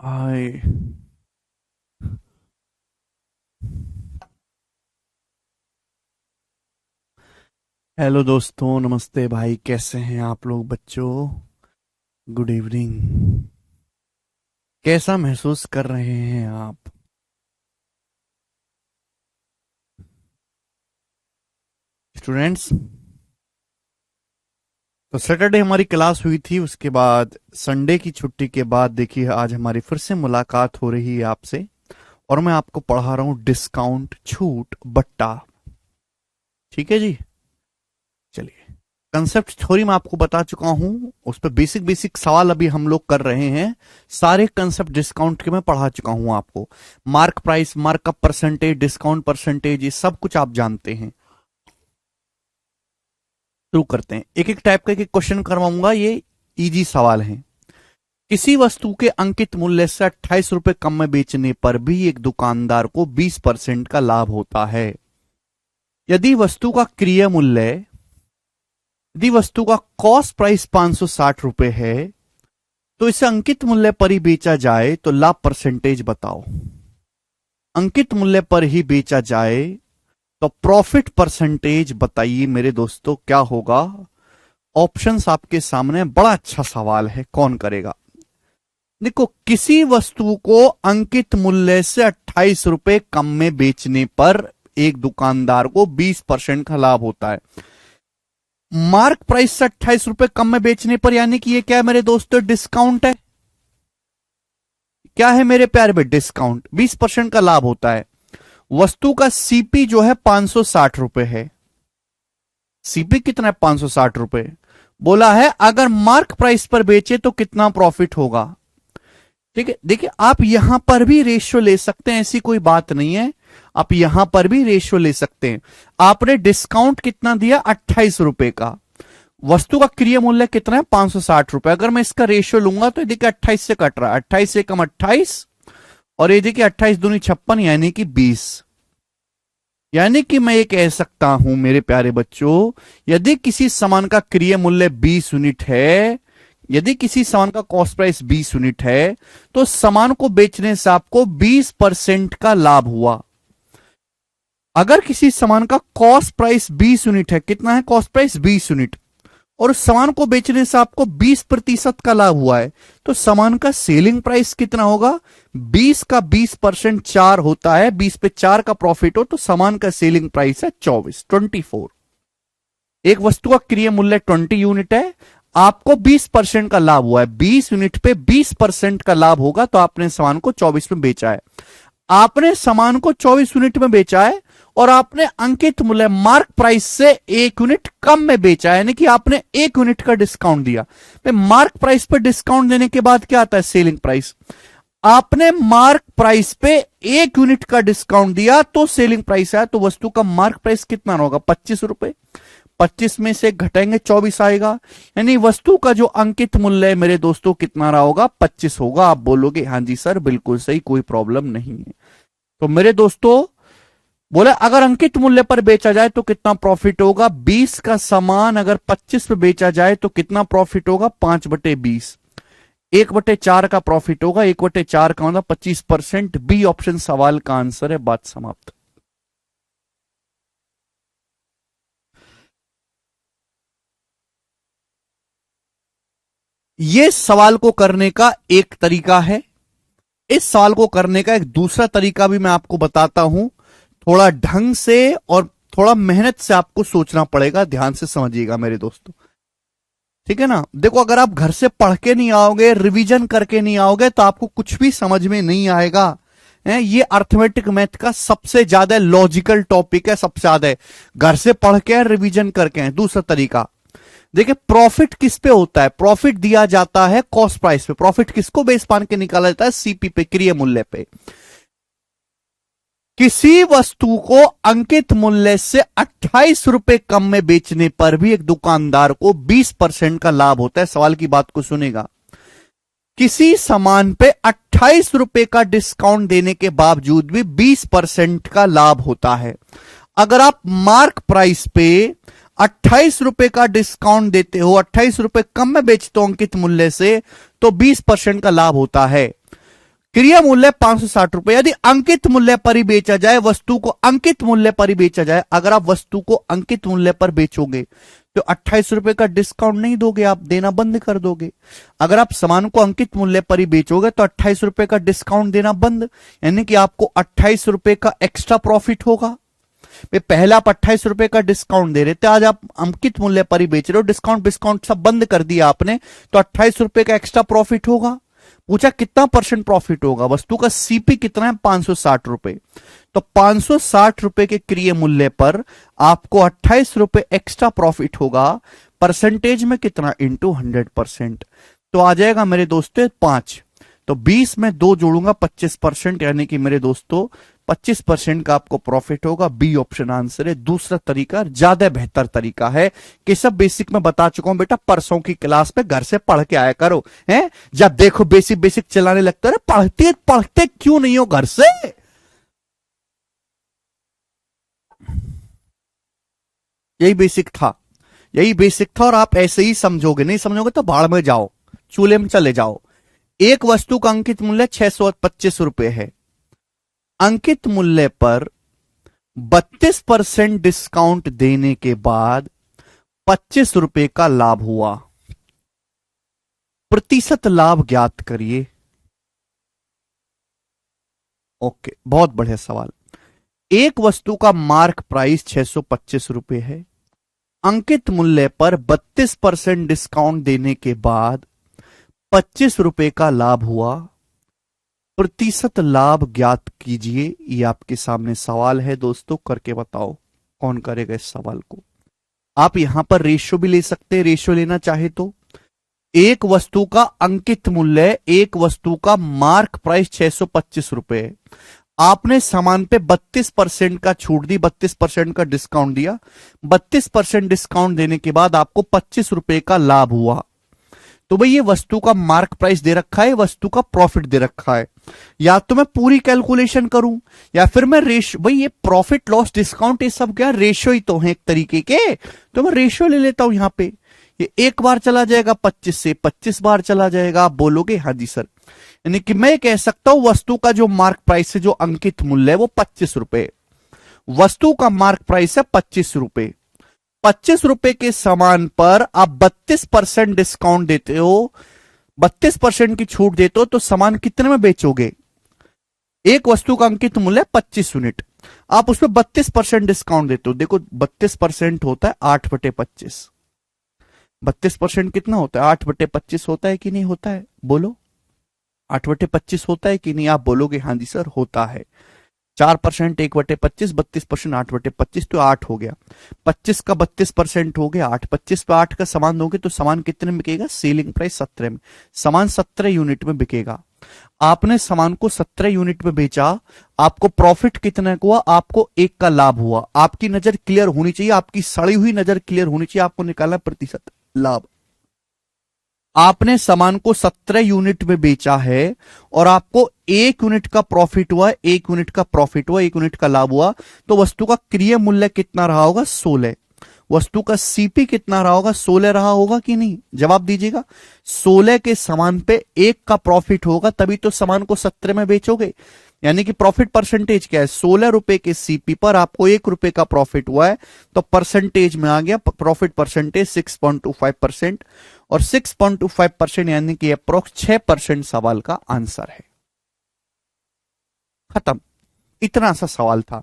हाय। Hello दोस्तों, नमस्ते भाई, कैसे हैं आप लोग बच्चों? Good evening. कैसा महसूस कर रहे हैं आप स्टूडेंट्स? तो सैटरडे हमारी क्लास हुई थी, उसके बाद संडे की छुट्टी के बाद देखिए आज हमारी फिर से मुलाकात हो रही है आपसे। और मैं आपको पढ़ा रहा हूं डिस्काउंट, छूट, बट्टा। ठीक है जी। चलिए, कंसेप्ट थ्योरी मैं आपको बता चुका हूं। उस पर बेसिक बेसिक सवाल अभी हम लोग कर रहे हैं। सारे कंसेप्ट डिस्काउंट के मैं पढ़ा चुका हूं आपको। Mark price, markup percentage, discount percentage, ये सब कुछ आप जानते हैं। शुरू करते हैं। एक एक टाइप का एक एक क्वेश्चन करवाऊंगा, ये इजी सवाल है। किसी वस्तु के अंकित मूल्य से 28 रुपए कम में बेचने पर भी एक दुकानदार को 20% का लाभ होता है। यदि वस्तु का क्रय मूल्य, यदि वस्तु का कॉस्ट प्राइस 560 रुपए है तो इसे अंकित मूल्य पर ही बेचा जाए तो लाभ परसेंटेज बताओ। अंकित मूल्य पर ही बेचा जाए तो प्रॉफिट परसेंटेज बताइए मेरे दोस्तों, क्या होगा? ऑप्शंस आपके सामने। बड़ा अच्छा सवाल है, कौन करेगा? देखो, किसी वस्तु को अंकित मूल्य से 28 रुपए कम में बेचने पर एक दुकानदार को 20% का लाभ होता है। मार्क प्राइस से 28 रुपए कम में बेचने पर, यानी कि ये क्या है मेरे दोस्तों? डिस्काउंट है। क्या है मेरे प्यारे भाई? डिस्काउंट। 20% का लाभ होता है। वस्तु का सीपी जो है 560 रुपए है। सीपी कितना है? 560 रुपए। बोला है अगर मार्क प्राइस पर बेचे तो कितना प्रॉफिट होगा। ठीक है, देखिए आप यहां पर भी रेशियो ले सकते हैं, ऐसी कोई बात नहीं है। आप यहां पर भी रेशियो ले सकते हैं। आपने डिस्काउंट कितना दिया? 28 रुपए का। वस्तु का क्रय मूल्य कितना है? 560 रुपए। अगर मैं इसका रेशियो लूंगा तो देखिए 28 से कट रहा है। 28 से कम 28, और ये देखिए 28 दूनी 56, यानी कि 20। यानी कि मैं ये कह सकता हूं मेरे प्यारे बच्चों, यदि किसी सामान का क्रय मूल्य 20 यूनिट है, यदि किसी सामान का कॉस्ट प्राइस 20 यूनिट है, तो सामान को बेचने से आपको 20% का लाभ हुआ। अगर किसी सामान का कॉस्ट प्राइस 20 यूनिट है, कितना है कॉस्ट प्राइस? 20 यूनिट, और उस सामान को बेचने से आपको 20% का लाभ हुआ है, तो सामान का सेलिंग प्राइस कितना होगा? 20 का 20% 4 होता है। 20 पे 4 का प्रॉफिट हो तो सामान का सेलिंग प्राइस है 24। एक वस्तु का क्रय मूल्य 20 यूनिट है, आपको 20% का लाभ हुआ है। 20 यूनिट पे 20% का लाभ होगा तो आपने सामान को 24 में बेचा है। आपने सामान को 24 यूनिट में बेचा है और आपने अंकित मूल्य मार्क प्राइस से 1 यूनिट कम में बेचा है, यानी कि आपने 1 यूनिट का डिस्काउंट दिया। मार्क प्राइस पर डिस्काउंट देने के बाद क्या आता है? Selling price. आपने मार्क प्राइस पे 1 यूनिट का डिस्काउंट दिया तो सेलिंग प्राइस आया, तो वस्तु का मार्क प्राइस कितना होगा? 25 रुपए। 25 में से घटाएंगे 24 आएगा, यानी वस्तु का जो अंकित मूल्य है मेरे दोस्तों कितना रहा होगा? 25 होगा। आप बोलोगे हाँ जी सर बिल्कुल सही, कोई प्रॉब्लम नहीं है। तो मेरे दोस्तों बोले अगर अंकित मूल्य पर बेचा जाए तो कितना प्रॉफिट होगा? 20 का सामान अगर 25 पे बेचा जाए तो कितना प्रॉफिट होगा? 5/20। 1/4 का प्रॉफिट होगा। 1/4 का मतलब 25%। बी ऑप्शन सवाल का आंसर है। बात समाप्त। ये सवाल को करने का एक तरीका है। इस सवाल को करने का एक दूसरा तरीका भी मैं आपको बताता हूं। थोड़ा ढंग से और थोड़ा मेहनत से आपको सोचना पड़ेगा। ध्यान से समझिएगा मेरे दोस्तों, ठीक है ना? देखो, अगर आप घर से पढ़ के नहीं आओगे, रिवीजन करके नहीं आओगे, तो आपको कुछ भी समझ में नहीं आएगा। ये अर्थमेटिक मैथ का सबसे ज्यादा लॉजिकल टॉपिक है, सबसे ज्यादा है। घर से पढ़ के रिवीजन करके है। दूसरा तरीका देखिए, प्रॉफिट किस पे होता है? प्रॉफिट दिया जाता है कॉस्ट प्राइस पे। प्रॉफिट किसको बेस मान के निकाला जाता है? सीपी पे, क्रय मूल्य पे। किसी वस्तु को अंकित मूल्य से 28 रुपए कम में बेचने पर भी एक दुकानदार को 20% का लाभ होता है। सवाल की बात को सुनेगा। किसी सामान पे 28 रुपए का डिस्काउंट देने के बावजूद भी 20% का लाभ होता है। अगर आप मार्क प्राइस पे 28 रुपए का डिस्काउंट देते हो, 28 रुपए कम में बेचते हो अंकित मूल्य से, तो 20% का लाभ होता है। क्रिय मूल्य 560 रुपए। यदि अंकित मूल्य पर ही बेचा जाए, वस्तु को अंकित मूल्य पर ही बेचा जाए, अगर आप वस्तु को अंकित मूल्य पर बेचोगे तो 28 रुपए का डिस्काउंट नहीं दोगे, आप देना बंद कर दोगे। अगर आप सामान को अंकित मूल्य पर ही बेचोगे तो 28 रुपए का डिस्काउंट देना बंद, यानी कि आपको 28 रुपए का एक्स्ट्रा प्रॉफिट होगा। पहले आप 28 रुपए का डिस्काउंट दे रहे थे, आज आप अंकित मूल्य पर ही बेच रहे हो, डिस्काउंट सब बंद कर दिया आपने, तो 28 रुपए का एक्स्ट्रा प्रॉफिट होगा। पूछा कितना परसेंट प्रॉफिट होगा, वस्तु का सीपी कितना है 560 रुपए, तो 560 रुपए के क्रिय मूल्य पर आपको 28 रुपए एक्स्ट्रा प्रॉफिट होगा। परसेंटेज में कितना, इंटू 100%, तो आ जाएगा मेरे दोस्तों 5। तो 20 में 2 जोड़ूंगा 25%, यानी कि मेरे दोस्तों 25% का आपको प्रॉफिट होगा। बी ऑप्शन आंसर है। दूसरा तरीका ज्यादा बेहतर तरीका है कि सब बेसिक में बता चुका हूं बेटा, परसों की क्लास में घर से पढ़ के आया करो, हैं? जब देखो बेसिक बेसिक चलाने लगता है, पढ़ते पढ़ते क्यों नहीं हो घर से? यही बेसिक था, यही बेसिक था, और आप ऐसे ही समझोगे, नहीं समझोगे तो भाड़ में जाओ, चूल्हे में चले जाओ। एक वस्तु का अंकित मूल्य 625 रुपए है, अंकित मूल्य पर 32% डिस्काउंट देने के बाद 25 रुपए का लाभ हुआ। प्रतिशत लाभ ज्ञात करिए। ओके, बहुत बढ़िया सवाल। एक वस्तु का मार्क प्राइस 625 रुपए है, अंकित मूल्य पर 32% डिस्काउंट देने के बाद 25 रुपए का लाभ हुआ। प्रतिशत लाभ ज्ञात कीजिए। ये आपके सामने सवाल है दोस्तों, करके बताओ कौन करेगा इस सवाल को। आप यहां पर रेशियो भी ले सकते हैं, रेशियो लेना चाहे तो। एक वस्तु का अंकित मूल्य, एक वस्तु का मार्क प्राइस 625 रुपए, आपने सामान पे 32% का छूट दी, 32% का डिस्काउंट दिया, 32% डिस्काउंट देने के बाद आपको 25 रुपए का लाभ हुआ। तो भाई ये वस्तु का मार्क प्राइस दे रखा है, वस्तु का प्रॉफिट दे रखा है, या तो मैं पूरी कैलकुलेशन करूं या फिर मैं रेशियो, भाई ये प्रॉफिट लॉस डिस्काउंट ये सब क्या रेशियो ही तो है एक तरीके के, तो मैं रेशियो ले लेता हूं। यहां पे ये एक बार चला जाएगा 25 से 25 बार चला जाएगा। आप बोलोगे हाँ जी सर, यानी कि मैं कह सकता हूं वस्तु का जो मार्क प्राइस है, जो अंकित मूल्य है वो 25 रुपए, वस्तु का मार्क प्राइस है 25 रुपए। 25 रुपए के सामान पर आप 32% डिस्काउंट देते हो, 32% की छूट देते हो, तो सामान कितने में बेचोगे? एक वस्तु का अंकित मूल्य 25 यूनिट, आप उसमें 32% डिस्काउंट देते हो। देखो 32% होता है 8/25, 32% कितना होता है? 8/25 होता है कि नहीं होता है? बोलो 8/25 होता है कि नहीं? आप बोलोगे हाँ जी सर होता है। 4% 1/25, 32% 8/25, तो 8 हो गया। 25 का 32% हो गया 8, 25 पे 8 का सामान दोगे तो सामान कितने में बिकेगा? सेलिंग प्राइस 17 में, सामान 17 यूनिट में बिकेगा। आपने सामान को 17 यूनिट में बेचा, आपको प्रॉफिट कितने का हुआ? आपको 1 का लाभ हुआ। आपकी नजर क्लियर होनी चाहिए, आपकी सड़ी हुई नजर क्लियर होनी चाहिए, आपको निकालना प्रतिशत लाभ। आपने सामान को 17 यूनिट में बेचा है और आपको 1 यूनिट का प्रॉफिट हुआ, 1 यूनिट का प्रॉफिट हुआ, 1 यूनिट का लाभ हुआ, तो वस्तु का क्रिय मूल्य कितना रहा होगा? 16। वस्तु का सीपी कितना रहा होगा? 16 रहा होगा कि नहीं? जवाब दीजिएगा। 16 के सामान पे 1 का प्रॉफिट होगा, तभी तो सामान को 17 में बेचोगे। यानी कि प्रॉफिट परसेंटेज क्या है? 16 रुपए के सीपी पर आपको 1 रुपए का प्रॉफिट हुआ है, तो परसेंटेज में आ गया प्रॉफिट परसेंटेज 6.25%, और 6.25% यानी कि अप्रोक्स 6% सवाल का आंसर है। खत्म, इतना सा सवाल था।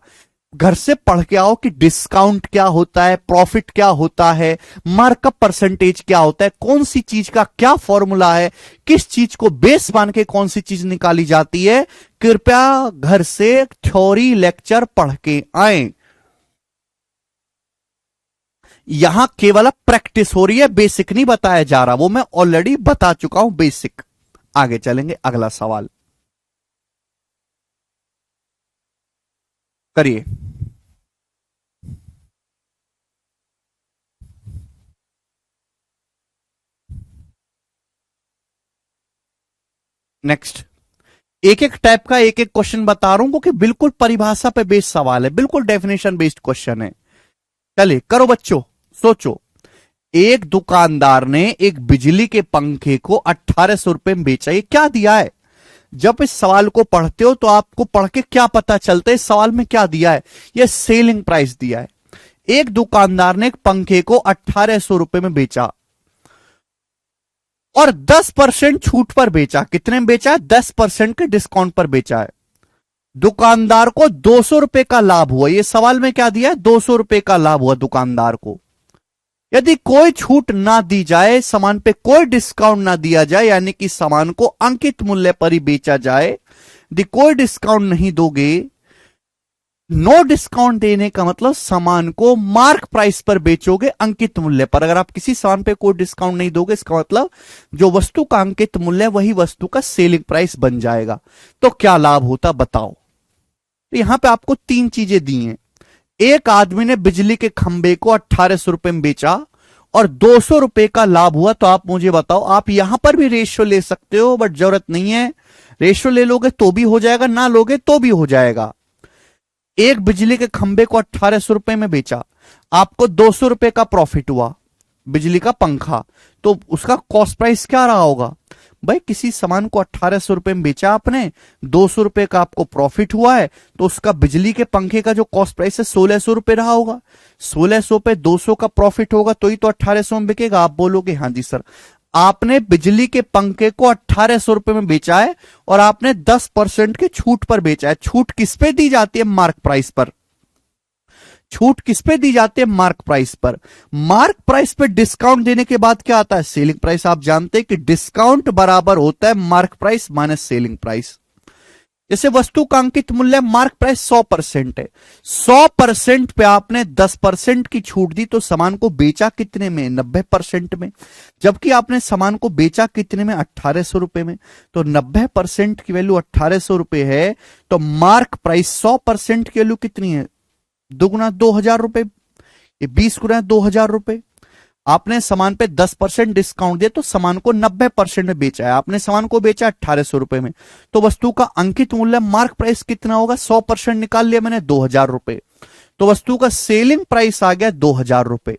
घर से पढ़ के आओ कि डिस्काउंट क्या होता है, प्रॉफिट क्या होता है, मार्कअप परसेंटेज क्या होता है, कौन सी चीज का क्या फॉर्मूला है, किस चीज को बेस मान के कौन सी चीज निकाली जाती है। कृपया घर से थ्योरी लेक्चर पढ़ के आए। यहां केवल प्रैक्टिस हो रही है, बेसिक नहीं बताया जा रहा, वो मैं ऑलरेडी बता चुका हूं बेसिक। आगे चलेंगे, अगला सवाल करिए। नेक्स्ट, एक एक टाइप का एक एक क्वेश्चन बता रहा हूं क्योंकि बिल्कुल परिभाषा पे बेस्ड सवाल है, बिल्कुल डेफिनेशन बेस्ड क्वेश्चन है। चलिए करो बच्चों, सोचो। एक दुकानदार ने एक बिजली के पंखे को 1800 रुपए में बेचा, ये क्या दिया है? जब इस सवाल को पढ़ते हो तो आपको पढ़ के क्या पता चलता है, इस सवाल में क्या दिया है, यह सेलिंग प्राइस दिया है। एक दुकानदार ने एक पंखे को 1800 रुपए में बेचा और 10% छूट पर बेचा। कितने में बेचा है? 10% के डिस्काउंट पर बेचा है। दुकानदार को 200 रुपए का लाभ हुआ। ये सवाल में क्या दिया है? 200 रुपए का लाभ हुआ दुकानदार को। यदि कोई छूट ना दी जाए, सामान पे कोई डिस्काउंट ना दिया जाए, यानी कि सामान को अंकित मूल्य पर ही बेचा जाए, यदि कोई डिस्काउंट नहीं दोगे, नो डिस्काउंट देने का मतलब सामान को मार्क प्राइस पर बेचोगे, अंकित मूल्य पर। अगर आप किसी सामान पे कोई डिस्काउंट नहीं दोगे, इसका मतलब जो वस्तु का अंकित मूल्य वही वस्तु का सेलिंग प्राइस बन जाएगा। तो क्या लाभ होता बताओ। तो यहां पे आपको 3 चीजें दी हैं। एक आदमी ने बिजली के खंबे को 1800 रुपए में बेचा और 200 रुपए का लाभ हुआ। तो आप मुझे बताओ, आप यहां पर भी रेशियो ले सकते हो, बट जरूरत नहीं है। रेशियो ले लोगे तो भी हो जाएगा, ना लोगे तो भी हो जाएगा। एक बिजली के खंबे को 1800 रुपए में बेचा, आपको 200 रुपए का प्रॉफिट हुआ। बिजली का पंखा, तो उसका कॉस्ट प्राइस क्या रहा होगा भाई? किसी सामान को 1800 रुपए में बेचा आपने, 200 रुपए का आपको प्रॉफिट हुआ है, तो उसका बिजली के पंखे का जो कॉस्ट प्राइस है 1600 रुपए रहा होगा। 1600 पे 200 का प्रॉफिट होगा तो ही तो 1800 में बिकेगा। आप बोलोगे हाँ जी सर, आपने बिजली के पंखे को 1800 रुपए में बेचा है और आपने 10% की छूट पर बेचा है। छूट किस पे दी जाती है? मार्क प्राइस पर। छूट किस पे दी जाती है? मार्क प्राइस पर। मार्क प्राइस पे डिस्काउंट देने के बाद क्या आता है? Selling price. आप जानते हैं कि डिस्काउंट बराबर होता है mark price minus selling price. जैसे वस्तु का अंकित मूल्य मार्क प्राइस 100% है, 100% पे आपने 10% की छूट दी तो सामान को बेचा कितने में? 90% में। जबकि आपने सामान को बेचा कितने में? 1800 रुपए में। तो 90% की वैल्यू 1800 रुपए है, तो मार्क प्राइस 100% की वैल्यू कितनी है? दुगुना 2000 रुपए। ये 20 गुना 2000 रुपए। आपने सामान पे 10% डिस्काउंट दिया तो सामान को 90% में बेचा है। आपने सामान को बेचा 1800 रुपए में, तो वस्तु का अंकित मूल्य मार्क प्राइस कितना होगा? 100% निकाल लिया मैंने, 2000 रुपए। तो वस्तु का सेलिंग प्राइस आ गया 2000 रुपए।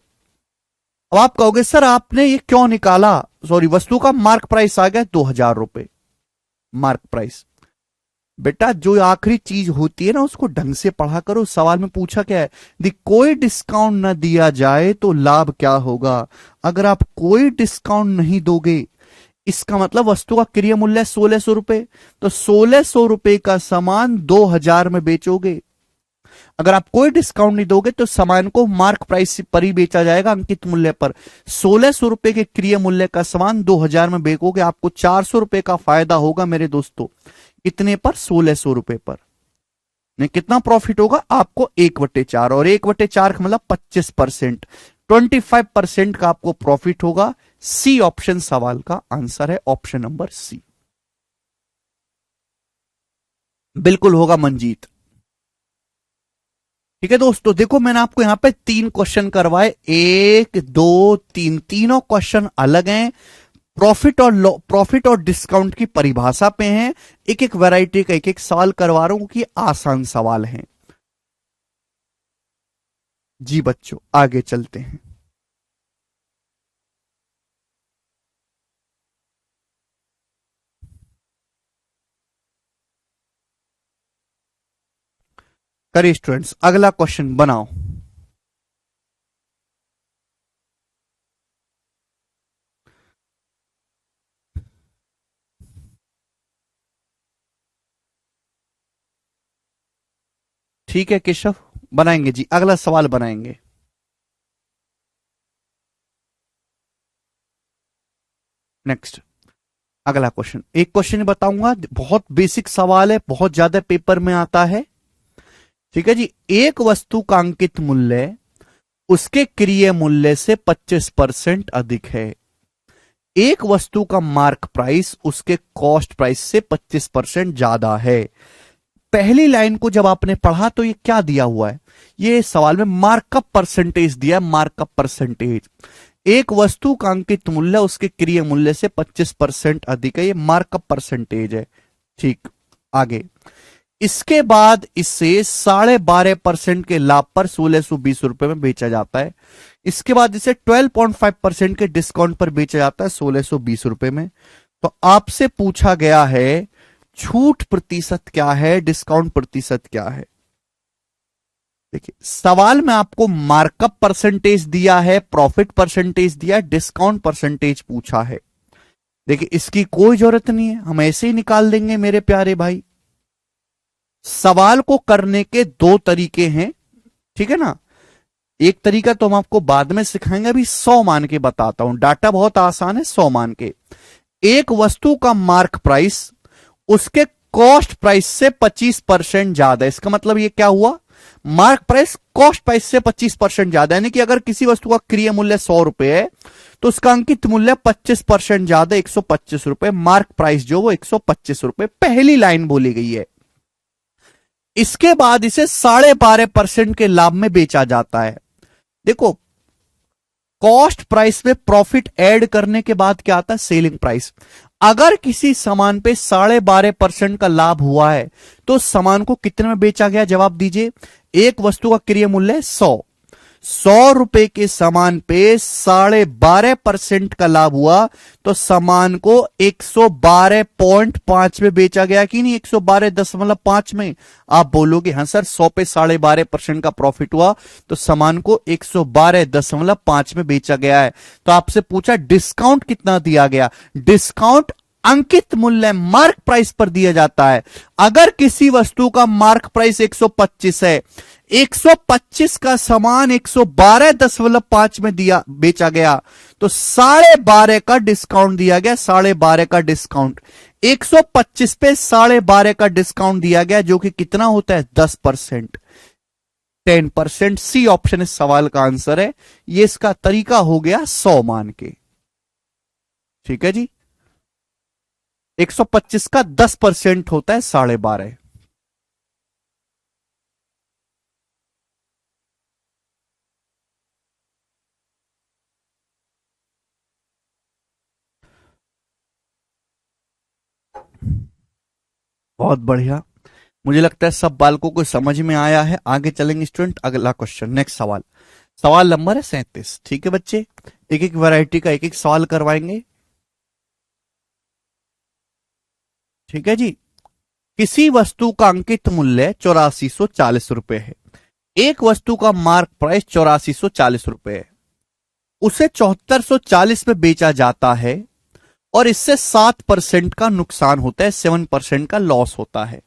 अब आप कहोगे सर आपने ये क्यों निकाला? सॉरी, वस्तु का मार्क प्राइस आ गया 2000 रुपए। मार्क प्राइस बेटा जो आखिरी चीज होती है ना, उसको ढंग से पढ़ा करो। सवाल में पूछा क्या है? यदि कोई डिस्काउंट ना दिया जाए तो लाभ क्या होगा? अगर आप कोई डिस्काउंट नहीं दोगे, इसका मतलब वस्तु का क्रय मूल्य 1600 रुपए, तो 1600 रुपए का सामान 2000 में बेचोगे। अगर आप कोई डिस्काउंट नहीं दोगे तो सामान को मार्क प्राइस पर ही बेचा जाएगा, अंकित मूल्य पर। 1600 रुपए के क्रय मूल्य का सामान 2000 में बेचोगे, आपको 400 रुपए का फायदा होगा मेरे दोस्तों। कितने पर? 1600 रुपए पर। ने कितना प्रॉफिट होगा आपको? 1/4, और 1/4 का मतलब 25%, 25% का आपको प्रॉफिट होगा। सी ऑप्शन सवाल का आंसर है, ऑप्शन नंबर सी बिल्कुल होगा मंजीत। ठीक है दोस्तों, देखो मैंने आपको यहां पे 3 क्वेश्चन करवाए, 1 2 3, तीनों क्वेश्चन अलग हैं। प्रॉफिट और डिस्काउंट की परिभाषा पे हैं। एक एक वैरायटी का एक एक सवाल करवा रहा हूं कि आसान सवाल हैं। जी बच्चों आगे चलते हैं। करिए स्टूडेंट्स, अगला क्वेश्चन बनाओ। ठीक है केशव, बनाएंगे जी, अगला सवाल बनाएंगे। नेक्स्ट अगला क्वेश्चन, एक क्वेश्चन बताऊंगा, बहुत बेसिक सवाल है, बहुत ज्यादा पेपर में आता है। ठीक है जी, एक वस्तु का अंकित मूल्य उसके क्रय मूल्य से 25% अधिक है। एक वस्तु का मार्क प्राइस उसके कॉस्ट प्राइस से 25% ज्यादा है। पहली लाइन को जब आपने पढ़ा तो ये क्या दिया हुआ है? ये सवाल में मार्कअप परसेंटेज दिया है, मार्कअप परसेंटेज। एक वस्तु का अंकित मूल्य उसके क्रय मूल्य से 25% अधिक है, ये मार्कअप परसेंटेज है। ठीक, आगे इसके बाद इसे 12.5% के लाभ पर 1620 रुपए में बेचा जाता है। इसके बाद इसे 12.5% के डिस्काउंट पर बेचा जाता है 1620 रुपए में। तो आपसे पूछा गया है छूट प्रतिशत क्या है, डिस्काउंट प्रतिशत क्या है। देखिए सवाल में आपको मार्कअप परसेंटेज दिया है, प्रॉफिट परसेंटेज दिया है, डिस्काउंट परसेंटेज पूछा है। देखिए इसकी कोई जरूरत नहीं है, हम ऐसे ही निकाल देंगे मेरे प्यारे भाई। सवाल को करने के दो तरीके हैं, ठीक है ना। एक तरीका तो हम आपको बाद में सिखाएंगे, अभी 100 मान के बताता हूं। डाटा बहुत आसान है, 100 मान के। एक वस्तु का मार्क प्राइस उसके कॉस्ट प्राइस से 25% ज्यादा है। इसका मतलब ये क्या हुआ, मार्क प्राइस कॉस्ट प्राइस से 25% ज्यादा, यानी कि अगर किसी वस्तु का क्रय मूल्य 100 रुपए है तो उसका अंकित मूल्य 25% ज्यादा 125 रुपए, मार्क प्राइस जो वो 125 रुपए, पहली लाइन बोली गई है। इसके बाद इसे 12.5% के लाभ में बेचा जाता है। देखो कॉस्ट प्राइस में प्रॉफिट ऐड करने के बाद क्या आता है, सेलिंग प्राइस। अगर किसी सामान पे 12.5% का लाभ हुआ है तो सामान को कितने में बेचा गया, जवाब दीजिए। एक वस्तु का क्रय मूल्य 100 रुपए के सामान पे 12.5% का लाभ हुआ तो सामान को 112.5 में बेचा गया कि नहीं, 112.5 में। आप बोलोगे हाँ सर 100 पे 12.5% का प्रॉफिट हुआ तो सामान को 112.5 में बेचा गया है। तो आपसे पूछा डिस्काउंट कितना दिया गया, डिस्काउंट अंकित मूल्य मार्क प्राइस पर दिया जाता है। अगर किसी वस्तु का मार्क प्राइस 125 है, 125 का सामान 112.5 में दिया बेचा गया तो 12.5 का डिस्काउंट दिया गया, 12.5 का डिस्काउंट। 125 पे 12.5 का डिस्काउंट दिया गया जो कि कितना होता है, 10%, 10%। सी ऑप्शन इस सवाल का आंसर है। ये इसका तरीका हो गया 100 मान के, ठीक है जी। 125 का 10% होता है 12.5। बहुत बढ़िया, मुझे लगता है सब बालकों को समझ में आया है। आगे चलेंगे स्टूडेंट, अगला क्वेश्चन, नेक्स्ट सवाल। सवाल नंबर है 37, ठीक है बच्चे। एक एक वैरायटी का एक एक सवाल करवाएंगे, ठीक है जी। किसी वस्तु का अंकित मूल्य 8440 रुपए है। एक वस्तु का मार्क प्राइस 8440 रुपए है, उसे 7440 में बेचा जाता है और इससे 7% का नुकसान होता है, 7% का लॉस होता है।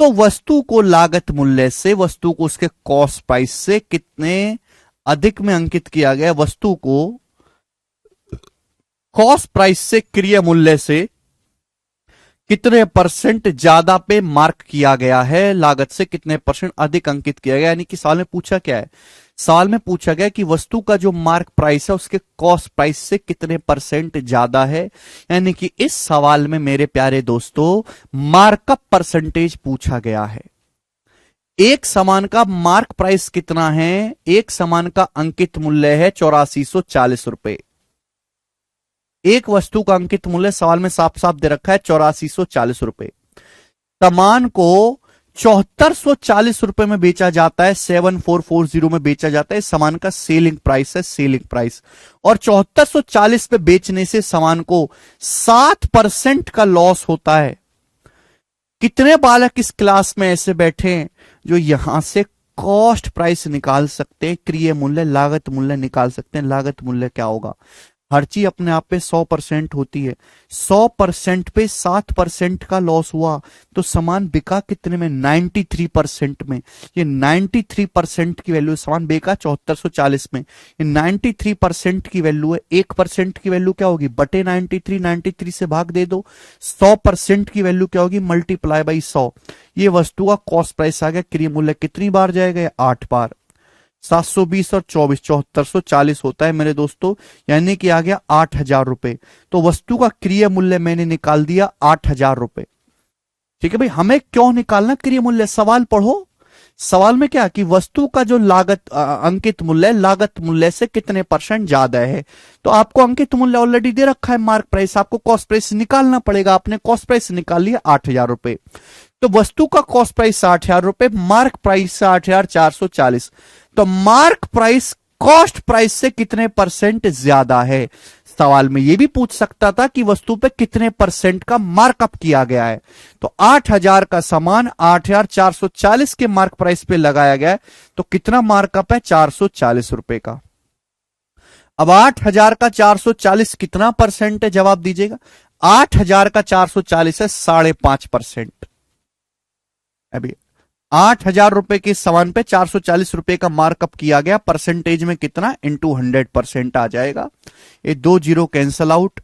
तो वस्तु को लागत मूल्य से, वस्तु को उसके कॉस्ट प्राइस से कितने अधिक में अंकित किया गया, वस्तु को कॉस्ट प्राइस से क्रय मूल्य से कितने परसेंट ज्यादा पे मार्क किया गया है, लागत से कितने परसेंट अधिक अंकित किया गया। यानी कि सवाल में पूछा क्या है, सवाल में पूछा गया कि वस्तु का जो मार्क प्राइस है उसके कॉस्ट प्राइस से कितने परसेंट ज्यादा है। यानी कि इस सवाल में मेरे प्यारे दोस्तों मार्कअप परसेंटेज पूछा गया है। एक सामान का मार्क प्राइस कितना है, एक सामान का अंकित मूल्य है 8440 रुपए। एक वस्तु का अंकित मूल्य सवाल में साफ साफ दे रखा है 8440 रुपए। सामान को 7440 रुपए में बेचा जाता है, 7440 में बेचा जाता है। सामान का सेलिंग प्राइस है, सेलिंग प्राइस। और 7440 पे बेचने से सामान को 7% का लॉस होता है। कितने बालक इस क्लास में ऐसे बैठे हैं जो यहां से कॉस्ट प्राइस निकाल सकते हैं, क्रय मूल्य, लागत मूल्य निकाल सकते हैं। लागत मूल्य क्या होगा, हर चीज अपने आप पे 100% होती है। 100% पे 7% का लॉस हुआ तो सामान बिका कितने में, 93% में। ये 93% की वैल्यू, सामान बिका 7440 में, ये 93% की वैल्यू है। 1% की वैल्यू क्या होगी, बटे 93, 93 से भाग दे दो। 100% की वैल्यू क्या होगी, मल्टीप्लाई बाई 100। ये वस्तु का कॉस्ट प्राइस आ गया। क्रय मूल्य कितनी बार जाएगा, 8 बार। 720 और 24, 7440 होता है मेरे दोस्तों, यानी कि आ गया 8000 रुपए। तो वस्तु का क्रय मूल्य मैंने निकाल दिया 8000 रुपए, ठीक है भाई। हमें क्यों निकालना क्रय मूल्य, सवाल पढ़ो। सवाल में क्या कि वस्तु का जो लागत अंकित मूल्य, लागत मूल्य से कितने परसेंट ज्यादा है। तो आपको अंकित मूल्य ऑलरेडी दे रखा है, मार्क प्राइस, आपको कॉस्ट प्राइस निकालना पड़ेगा। आपने कॉस्ट प्राइस निकाल लिया 8000 रुपए। तो वस्तु का कॉस्ट प्राइस 8000 रुपए, मार्क प्राइस 8440। तो मार्क प्राइस कॉस्ट प्राइस से कितने परसेंट ज्यादा है, सवाल में यह भी पूछ सकता था कि वस्तु पे कितने परसेंट का मार्कअप किया गया है। तो 8,000 का सामान 8,440 के मार्क प्राइस पे लगाया गया है, तो कितना मार्कअप है? 440 रुपए का। अब 8,000 का 440 कितना परसेंट है? जवाब दीजिएगा। 8,000 का 440 है 5.5%। अभी 8,000 रुपए के सामान पे 440 रुपए का मार्कअप किया गया, परसेंटेज में कितना? इंटू 100% आ जाएगा। ये 2 जीरो कैंसल आउट,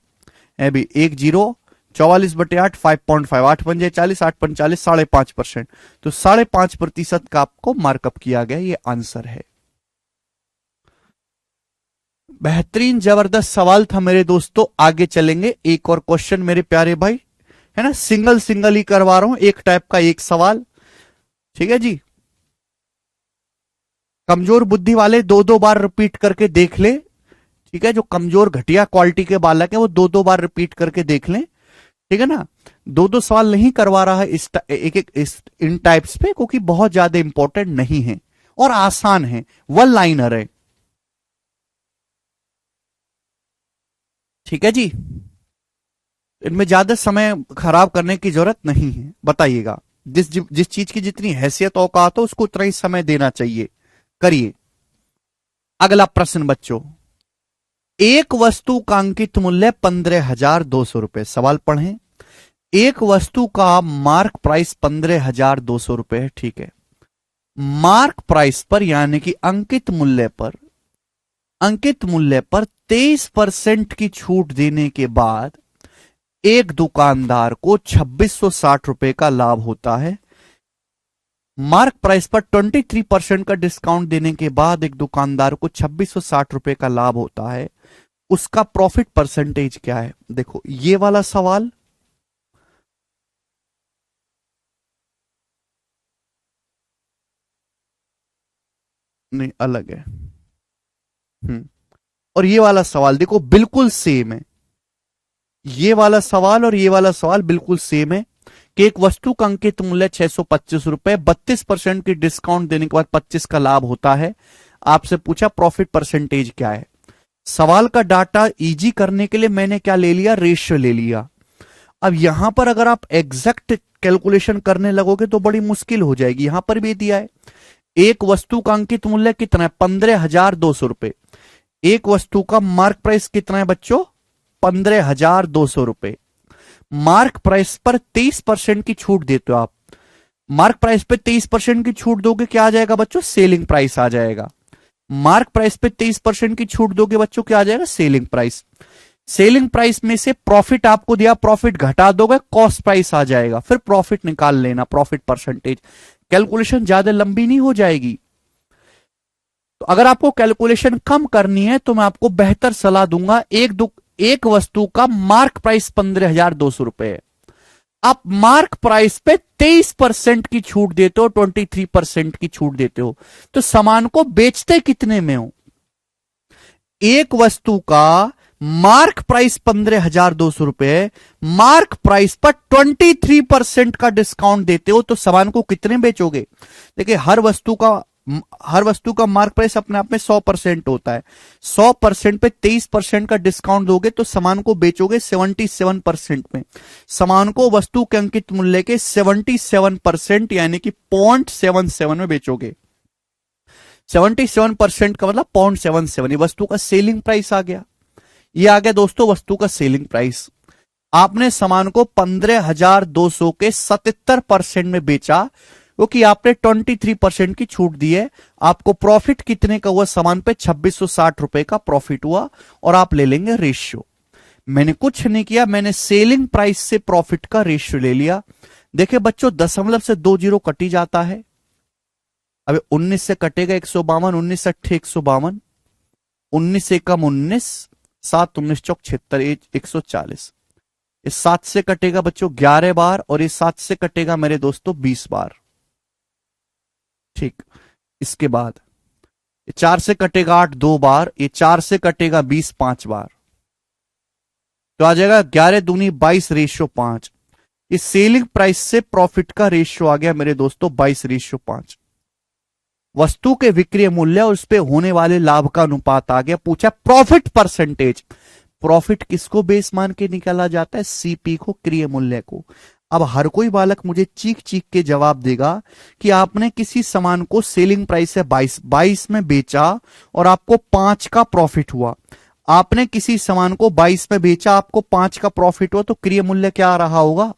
अभी 1 जीरो, 44/8 5.5, 8 पंजे 40, 8 45, 5.5%। तो 5.5% का आपको मार्कअप किया गया, ये आंसर है। बेहतरीन जबरदस्त सवाल था मेरे दोस्तों। आगे चलेंगे, एक और क्वेश्चन मेरे प्यारे भाई, है ना, सिंगल सिंगल ही करवा रहा हूं, एक टाइप का एक सवाल, ठीक है जी। कमजोर बुद्धि वाले 2-2 बार रिपीट करके देख ले, ठीक है। जो कमजोर घटिया क्वालिटी के बालक है वो 2-2 बार रिपीट करके देख लें, ठीक है ना। 2-2 सवाल नहीं करवा रहा है इन टाइप्स पे, क्योंकि बहुत ज्यादा इंपॉर्टेंट नहीं है और आसान है, वन लाइनर है, ठीक है जी। इनमें ज्यादा समय खराब करने की जरूरत नहीं है। बताइएगा, जिस चीज की जितनी हैसियत औकात हो उसको उतना ही समय देना चाहिए। करिए अगला प्रश्न बच्चों। एक वस्तु का अंकित मूल्य 15,200 रुपए। सवाल पढ़ें। एक वस्तु का मार्क प्राइस 15,200 रुपए है, ठीक है। मार्क प्राइस पर यानी कि अंकित मूल्य पर 23% की छूट देने के बाद एक दुकानदार को 2,660 रुपए का लाभ होता है। मार्क प्राइस पर 23% का डिस्काउंट देने के बाद एक दुकानदार को 2,660 रुपए का लाभ होता है। उसका प्रॉफिट परसेंटेज क्या है? देखो ये वाला सवाल नहीं, अलग है। और ये वाला सवाल देखो बिल्कुल सेम है। ये वाला सवाल और ये वाला सवाल बिल्कुल सेम है कि एक वस्तु का अंकित मूल्य 625 रुपए, 32% की डिस्काउंट देने के बाद 25 का लाभ होता है। आपसे पूछा प्रॉफिट परसेंटेज क्या है। सवाल का डाटा इजी करने के लिए मैंने क्या ले लिया? रेशियो ले लिया। अब यहां पर अगर आप एग्जैक्ट कैलकुलेशन करने लगोगे तो बड़ी मुश्किल हो जाएगी। यहां पर भी दिया है एक वस्तु का अंकित मूल्य कितना है? 15,200 रुपए। एक वस्तु का मार्क प्राइस कितना है बच्चों? 15,200 रुपए। मार्क प्राइस पर 23% की छूट देते हो आप। मार्क प्राइस पे 23% की छूट दोगे, क्या आ जाएगा बच्चों? सेलिंग प्राइस आ जाएगा। मार्क प्राइस पे 23% की छूट दोगे बच्चों, क्या आ जाएगा? Selling price. सेलिंग प्राइस में से प्रॉफिट आपको दिया, प्रॉफिट घटा दोगे, कॉस्ट प्राइस आ जाएगा। फिर प्रॉफिट निकाल लेना, प्रॉफिट परसेंटेज। कैलकुलेशन ज्यादा लंबी नहीं हो जाएगी। तो अगर आपको कैलकुलेशन कम करनी है तो मैं आपको बेहतर सलाह दूंगा। एक वस्तु का मार्क प्राइस 15,200 रुपए है। आप मार्क प्राइस पे 23% की छूट देते हो, 23% की छूट देते हो, तो सामान को बेचते कितने में हो? एक वस्तु का मार्क प्राइस 15,200 रुपए है, मार्क प्राइस पर 23% का डिस्काउंट देते हो, तो सामान को कितने बेचोगे? देखिए हर वस्तु का मार्क प्राइस अपने आप में 100% होता है। 100% पे 23% का डिस्काउंट दोगे तो सामान को बेचोगे 77% में। सामान को वस्तु के अंकित मूल्य के 77% यानी कि 0.77 में बेचोगे। 77% का मतलब 0.77, ये वस्तु का सेलिंग प्राइस आ गया। ये आ गया दोस्तों वस्तु का सेलिंग प्राइस। आपने सामान को 15,200 के 77% में बेचा, क्योंकि आपने 23% की छूट दी है। आपको प्रॉफिट कितने का हुआ? सामान पे 2,660 रुपए का प्रॉफिट हुआ, और आप ले लेंगे रेशियो। मैंने कुछ नहीं किया, मैंने सेलिंग प्राइस से प्रॉफिट का रेशियो ले लिया। देखिए बच्चों, दशमलव से 2 जीरो कटी जाता है। अब 19 से कटेगा 152, 19 से 152, 19 से कम 19, 7 19 चौक 76, 140। इस 7 से कटेगा बच्चों 11 बार, और इस 7 से कटेगा मेरे दोस्तों 20 बार। ठीक, इसके बाद 4 से कटेगा 8 2 बार, ये 4 से कटेगा 20 5 बार, तो आ जाएगा 11 दूनी 22 रेशियो 5। इस सेलिंग प्राइस से प्रॉफिट का रेशियो आ गया मेरे दोस्तों 22 रेशियो 5। वस्तु के विक्रय मूल्य और उस पे होने वाले लाभ का अनुपात आ गया। पूछा प्रॉफिट परसेंटेज। प्रॉफिट किसको बेस मान के निकाला जाता है? सीपी को, क्रिय मूल्य को। अब हर कोई बालक मुझे चीख चीख के जवाब देगा कि आपने किसी सामान को सेलिंग प्राइस है 22 में बेचा और आपको 5 का प्रॉफिट हुआ। आपने किसी सामान को 22 में बेचा, आपको 5 का प्रॉफिट हुआ, तो क्रिय मूल्य क्या आ रहा होगा?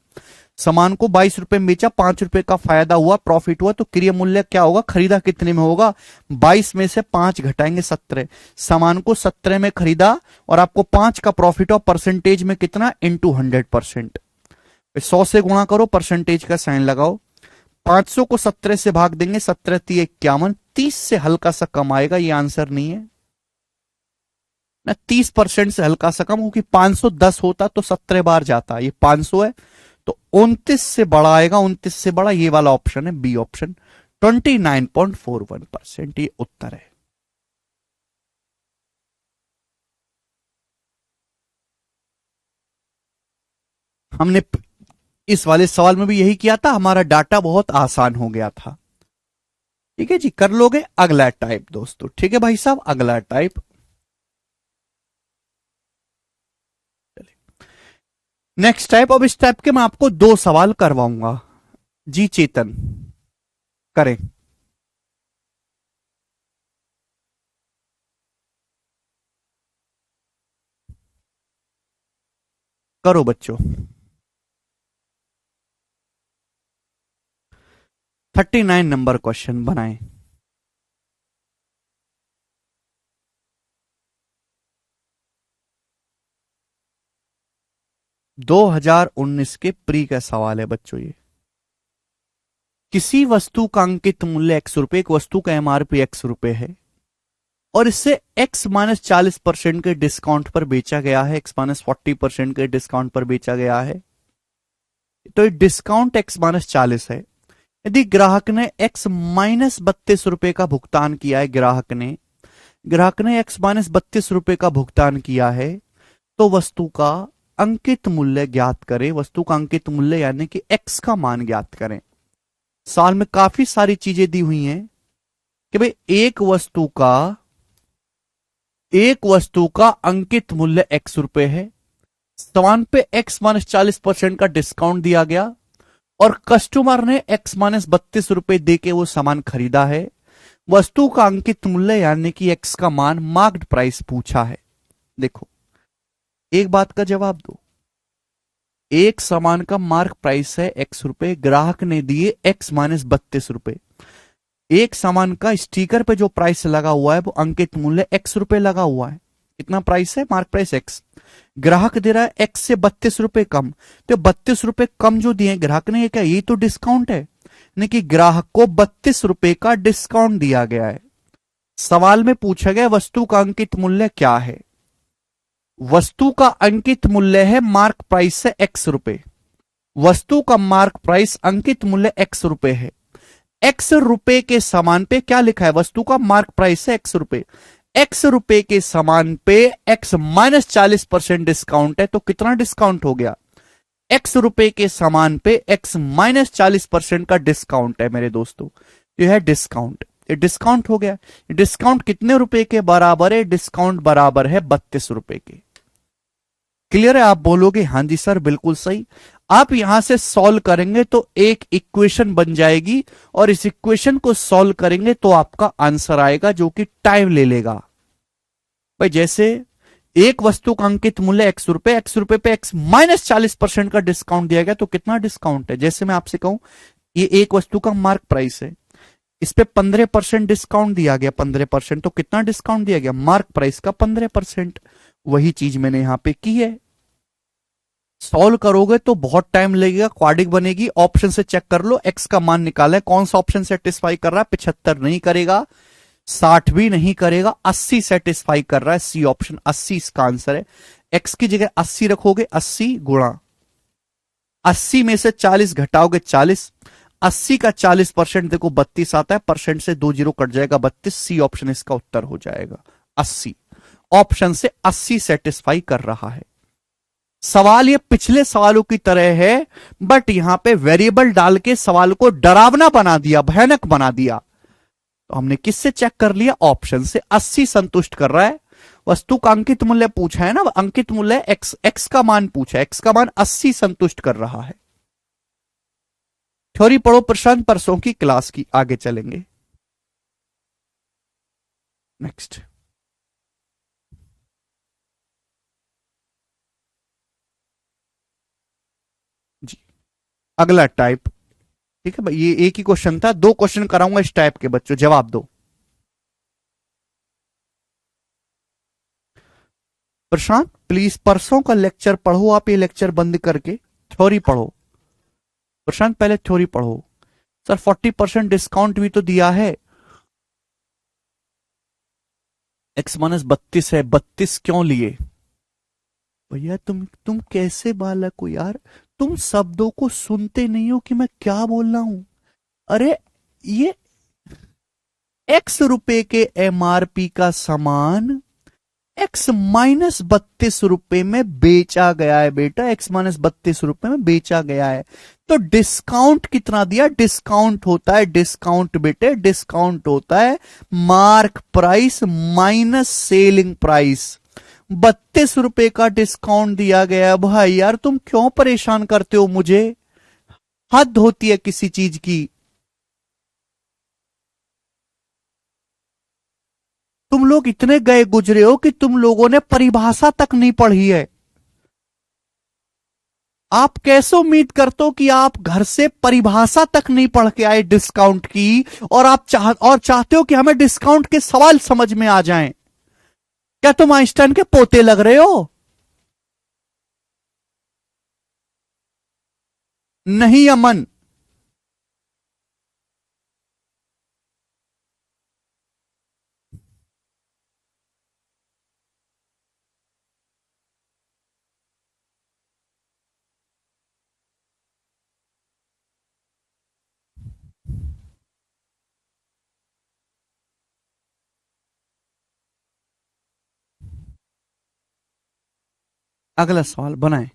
सामान को 22 रुपए में बेचा, 5 रुपए का फायदा हुआ, प्रॉफिट हुआ, तो क्रिय मूल्य क्या होगा? खरीदा कितने में होगा? 22 में से 5 घटाएंगे 17। सामान को 17 में खरीदा और आपको 5 का प्रॉफिट हुआ, परसेंटेज में कितना? इंटू 100%। 100 से गुणा करो, परसेंटेज का साइन लगाओ। 500 को 17 से भाग देंगे, 17 × 51, 30 से हल्का सा कम आएगा। ये आंसर नहीं है ना, 30% से हल्का सा कम, क्योंकि 510 होता तो 17 बार जाता, ये 500 है तो 29 से बड़ा आएगा, 29 से बड़ा। ये वाला ऑप्शन है बी ऑप्शन, 29.41%। ये उत्तर है। हमने इस वाले सवाल में भी यही किया था, हमारा डाटा बहुत आसान हो गया था। ठीक है जी, कर लोगे? अगला टाइप दोस्तों, ठीक है भाई साहब, अगला टाइप। Next type. अब इस टाइप के मैं आपको 2 सवाल करवाऊंगा। जी चेतन, करें। करो बच्चों। 39 नंबर क्वेश्चन बनाएं। दो 2019 के प्री का सवाल है बच्चों ये। किसी वस्तु का अंकित मूल्य ₹X, एक वस्तु का एमआरपी ₹X है और इसे X-40% के डिस्काउंट पर बेचा गया है, X-40% के डिस्काउंट पर बेचा गया है। तो ये डिस्काउंट X-40 है। यदि ग्राहक ने X-32 का भुगतान किया है, ग्राहक ने X-32 का भुगतान किया है, तो वस्तु का अंकित मूल्य ज्ञात करें। वस्तु का अंकित मूल्य यानी कि X का मान ज्ञात करें। साल में काफी सारी चीजें दी हुई हैं कि भाई एक वस्तु का अंकित मूल्य ₹X है, सामान पे X-40% का डिस्काउंट दिया गया और कस्टमर ने X-32 देके वो सामान खरीदा है। वस्तु का अंकित मूल्य यानी कि X का मान, मार्क्ड प्राइस पूछा है। देखो, एक बात का जवाब दो। एक सामान का मार्क प्राइस है ₹X, ग्राहक ने दिए X-32। एक सामान का स्टिकर पे जो प्राइस लगा हुआ है वो अंकित मूल्य ₹X लगा हुआ है। कितना प्राइस है? Mark price X। ग्राहक दे रहा है X से ₹32 कम, तो ₹32 कम जो दिए ग्राहक ने, ये क्या? ये तो डिस्काउंट है, यानी कि ग्राहक को ₹32 का डिस्काउंट दिया गया है। सवाल में पूछा गया वस्तु का अंकित मूल्य क्या है? वस्तु का अंकित मूल्य है, मार्क प्राइस है ₹X। वस्तु का मार्क प्राइस अंकित मूल्य ₹X है। ₹X के सामान पे क्या लिखा है? वस्तु का मार्क प्राइस है ₹X। ₹X के सामान पे X-40% डिस्काउंट है, तो कितना डिस्काउंट हो गया? ₹X के सामान पे X-40% का डिस्काउंट है मेरे दोस्तों, ये है डिस्काउंट। ये डिस्काउंट हो गया। डिस्काउंट कितने रुपए के बराबर है? डिस्काउंट बराबर है ₹32 के। क्लियर है? आप बोलोगे हाँ जी सर बिल्कुल सही। आप यहां से सॉल्व करेंगे तो एक इक्वेशन बन जाएगी और इस इक्वेशन को सॉल्व करेंगे तो आपका आंसर आएगा, जो कि टाइम ले लेगा। भाई जैसे एक वस्तु का अंकित मूल्य ₹X पे X-40% का डिस्काउंट दिया गया, तो कितना डिस्काउंट है? जैसे मैं आपसे कहूं ये एक वस्तु का मार्क प्राइस है, इस पे 15% डिस्काउंट दिया गया, 15%, तो कितना डिस्काउंट दिया गया? मार्क प्राइस का 15%। वही चीज मैंने यहां पे की है। सॉल्व करोगे तो बहुत टाइम लगेगा, क्वाड्रिक बनेगी। ऑप्शन से चेक कर लो, एक्स का मान निकाला है, कौन सा ऑप्शन सेटिस्फाई कर रहा है? 75 नहीं करेगा, 60 भी नहीं करेगा, 80 सेटिस्फाई कर रहा है। सी ऑप्शन 80 इसका आंसर है। एक्स की जगह 80 रखोगे, 80 गुणा 80 में से 40 घटाओगे 40, 80 का 40% देखो 32 आता है, परसेंट से 2 जीरो कट जाएगा 32। सी ऑप्शन इसका उत्तर हो जाएगा 80। ऑप्शन से 80 सेटिस्फाई कर रहा है। सवाल ये पिछले सवालों की तरह है, बट यहां पे वेरिएबल डाल के सवाल को डरावना बना दिया, भयानक बना दिया। तो हमने किससे चेक कर लिया? ऑप्शन से। 80 संतुष्ट कर रहा है, वस्तु का अंकित मूल्य पूछा है ना, अंकित मूल्य एक्स, एक्स का मान पूछा है, एक्स का मान 80 संतुष्ट कर रहा है। थ्योरी पढ़ो प्रशांत, परसों की क्लास की आगे चलेंगे। नेक्स्ट जी, अगला टाइप। ठीक है भाई, ये एक ही क्वेश्चन था, 2 क्वेश्चन कराऊंगा इस टाइप के, बच्चों जवाब दो। प्रशांत प्लीज परसों का लेक्चर पढ़ो, आप ये लेक्चर बंद करके थ्योरी पढ़ो। प्रशांत पहले थ्योरी पढ़ो। सर 40% डिस्काउंट भी तो दिया है। x-32 है, 32 क्यों लिए भैया? तुम कैसे बालक हो यार, तुम शब्दों को सुनते नहीं हो कि मैं क्या बोल रहा हूं। अरे ये x रुपए के एमआरपी का सामान x-32 रुपए में बेचा गया है बेटा, x-32 रुपए में बेचा गया है। तो डिस्काउंट कितना दिया? डिस्काउंट होता है, डिस्काउंट बेटे डिस्काउंट होता है mark price minus selling price. 32 रुपए का डिस्काउंट दिया गया। भाई यार तुम क्यों परेशान करते हो मुझे, हद होती है किसी चीज की। तुम लोग इतने गए गुजरे हो कि तुम लोगों ने परिभाषा तक नहीं पढ़ी है। आप कैसे उम्मीद करते हो कि आप घर से परिभाषा तक नहीं पढ़ के आए डिस्काउंट की, और आप चाहते हो कि हमें डिस्काउंट के सवाल समझ में आ जाएं? क्या तुम आइंस्टाइन के पोते लग रहे हो? नहीं अमन, अगला सवाल बनाए।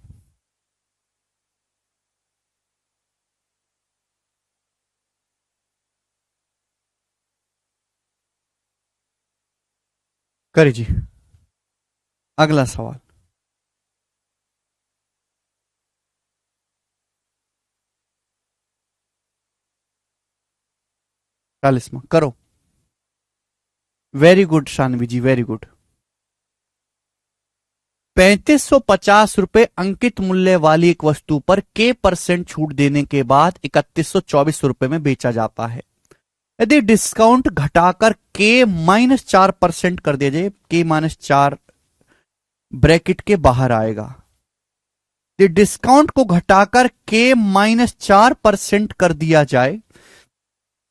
करिए जी, अगला सवाल। 40वां करो। वेरी गुड शानवी जी, वेरी गुड। 3550 रुपए अंकित मूल्य वाली एक वस्तु पर k% छूट देने के बाद 3124 रुपए में बेचा जाता है। यदि डिस्काउंट घटाकर k-4% कर दिया जाए, k-4 ब्रैकेट के बाहर आएगा। यदि डिस्काउंट को घटाकर k-4% कर दिया जाए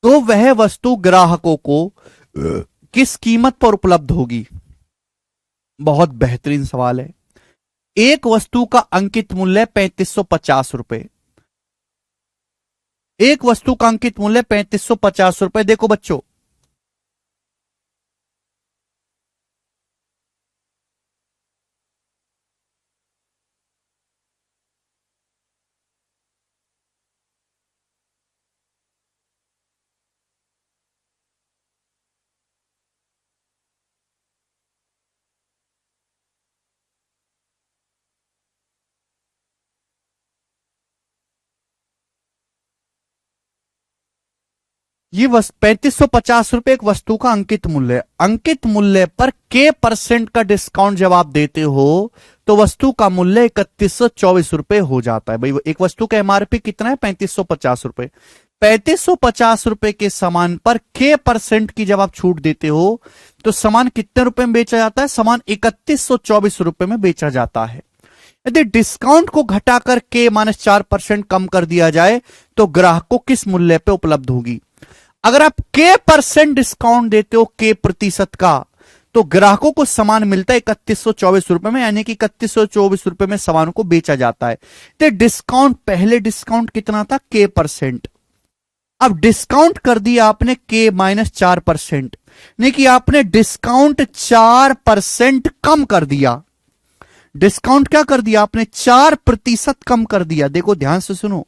तो वह वस्तु ग्राहकों को किस कीमत पर उपलब्ध होगी? बहुत बेहतरीन सवाल है। एक वस्तु का अंकित मूल्य 3550 रुपए, एक वस्तु का अंकित मूल्य 3550 रुपए। देखो बच्चों, ये 3550 रुपए एक वस्तु का अंकित मूल्य, अंकित मूल्य पर k% का डिस्काउंट जब आप देते हो तो वस्तु का मूल्य 3124 रुपए हो जाता है। भाई एक वस्तु का एमआरपी कितना है? 3550 रुपए। 3550 रुपए के सामान पर k% की जब आप छूट देते हो तो सामान कितने रुपए में बेचा जाता है? सामान 3124 रुपए में बेचा जाता है। यदि डिस्काउंट को घटाकर k-4% कम कर दिया जाए तो ग्राहक को किस मूल्य पे उपलब्ध होगी? अगर आप k% डिस्काउंट देते हो, k% का, तो ग्राहकों को सामान मिलता है 3124 रुपए में, यानी कि 3124 रुपए में सामान को बेचा जाता है। तो डिस्काउंट, पहले डिस्काउंट कितना था? k%। अब डिस्काउंट कर दिया आपने k-4%, नहीं कि आपने डिस्काउंट 4% कम कर दिया। डिस्काउंट क्या कर दिया आपने? 4% कम कर दिया। देखो ध्यान से सुनो,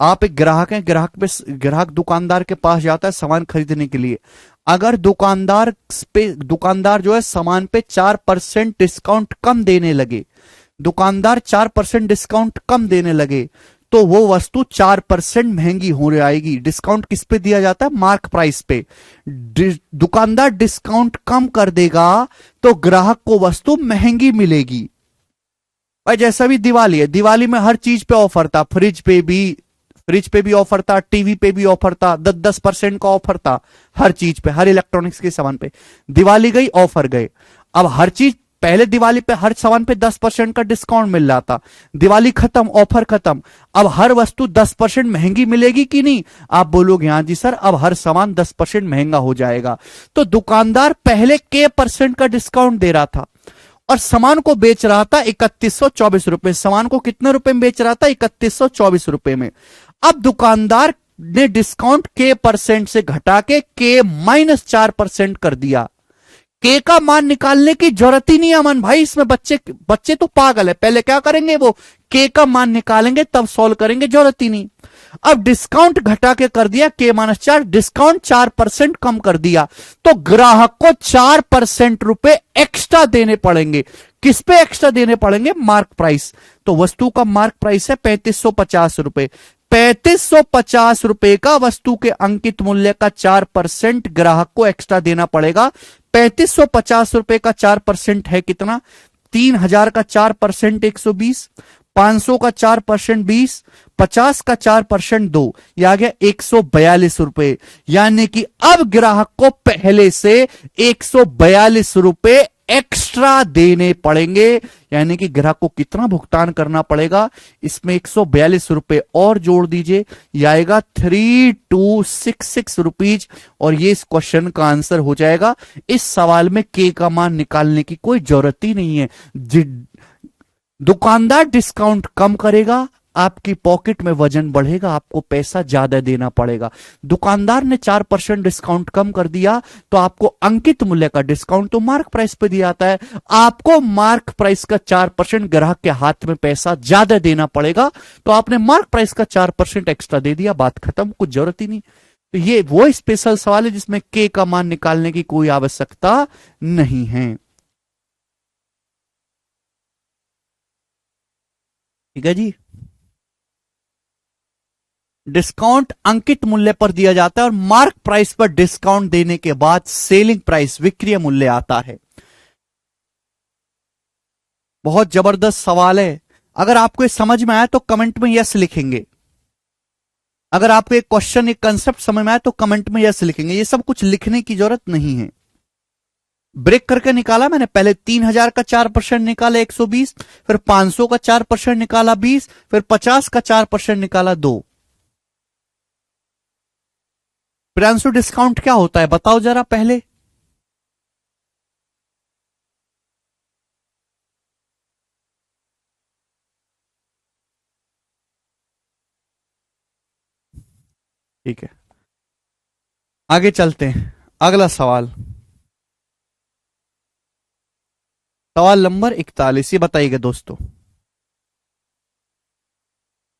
आप एक ग्राहक हैं, ग्राहक दुकानदार के पास जाता है सामान खरीदने के लिए। अगर दुकानदार जो है सामान पे 4% डिस्काउंट कम देने लगे, दुकानदार 4% डिस्काउंट कम देने लगे, तो वो वस्तु 4% महंगी हो आएगी। डिस्काउंट किस पे दिया जाता है? मार्क प्राइस पे। दुकानदार डिस्काउंट कम कर देगा तो ग्राहक को वस्तु महंगी मिलेगी। भाई जैसा भी दिवाली है, दिवाली में हर चीज पे ऑफर था, फ्रिज पे भी ऑफर था, टीवी पे भी ऑफर था, 10% का ऑफर था हर चीज पे, हर इलेक्ट्रॉनिक्स के सामान पे। दिवाली गई, ऑफर गए। अब हर चीज, पहले दिवाली पे हर सामान पे 10% का डिस्काउंट मिल रहा था, दिवाली खत्म, ऑफर खत्म, अब हर वस्तु 10% महंगी मिलेगी कि नहीं? आप बोलोगे हाँ जी सर, अब हर सामान 10% महंगा हो जाएगा। तो दुकानदार पहले के % का डिस्काउंट दे रहा था और सामान को बेच रहा था 3124 रुपए। सामान को कितने रुपए में बेच रहा था? 3124 रुपए में। अब दुकानदार ने डिस्काउंट के % से घटा के -4% कर दिया। के का मान निकालने की जरूरत ही नहीं है अमन भाई, इसमें बच्चे तो पागल है। पहले क्या करेंगे, वो के का मान निकालेंगे तब सॉल्व करेंगे, जरूरत ही नहीं। अब डिस्काउंट घटा के कर दिया के-4, डिस्काउंट 4% कम कर दिया, तो ग्राहक को 4% रुपए एक्स्ट्रा देने पड़ेंगे। किस पे एक्स्ट्रा देने पड़ेंगे? Mark price. तो वस्तु का मार्क प्राइस है 3550 रुपए। 3550 रुपए का वस्तु के अंकित मूल्य का 4% ग्राहक को एक्स्ट्रा देना पड़ेगा। 3550 रुपए का 4% है कितना? 3000 का 4% 120, 500 का 4% 20, 50 का 4% 2, यह आ गया 142 रुपए। यानी कि अब ग्राहक को पहले से 142 रुपए एक्स्ट्रा देने पड़ेंगे। यानी कि ग्राहक को कितना भुगतान करना पड़ेगा? इसमें 142 रुपए और जोड़ दीजिए, यह आएगा 3266 रुपीज, और ये इस क्वेश्चन का आंसर हो जाएगा। इस सवाल में के का मान निकालने की कोई जरूरत ही नहीं है। दुकानदार डिस्काउंट कम करेगा, आपकी पॉकेट में वजन बढ़ेगा, आपको पैसा ज्यादा देना पड़ेगा। दुकानदार ने 4% डिस्काउंट कम कर दिया तो आपको अंकित मूल्य का डिस्काउंट तो मार्क प्राइस पे दिया जाता है, आपको मार्क प्राइस का 4% ग्राहक के हाथ में पैसा ज्यादा देना पड़ेगा, तो आपने मार्क प्राइस का 4% एक्स्ट्रा दे दिया, बात खत्म, कुछ जरूरत ही नहीं। तो ये वो स्पेशल सवाल है जिसमें के का मान निकालने की कोई आवश्यकता नहीं है। ठीक है जी। डिस्काउंट अंकित मूल्य पर दिया जाता है और मार्क प्राइस पर डिस्काउंट देने के बाद सेलिंग प्राइस, विक्रय मूल्य आता है। बहुत जबरदस्त सवाल है। अगर आपको ये समझ में आया तो कमेंट में यस लिखेंगे। अगर आपको एक क्वेश्चन, एक कंसेप्ट समझ में आया तो कमेंट में यस लिखेंगे। ये सब कुछ लिखने की जरूरत नहीं है। ब्रेक करके निकाला मैंने, पहले 3000 का 4% निकाला 120, फिर 500 का 4% निकाला 20, फिर 50 का 4% निकाला 2। प्रियांशु डिस्काउंट क्या होता है बताओ जरा पहले। ठीक है, आगे चलते हैं। अगला सवाल, सवाल नंबर 41, ये बताइएगा दोस्तों।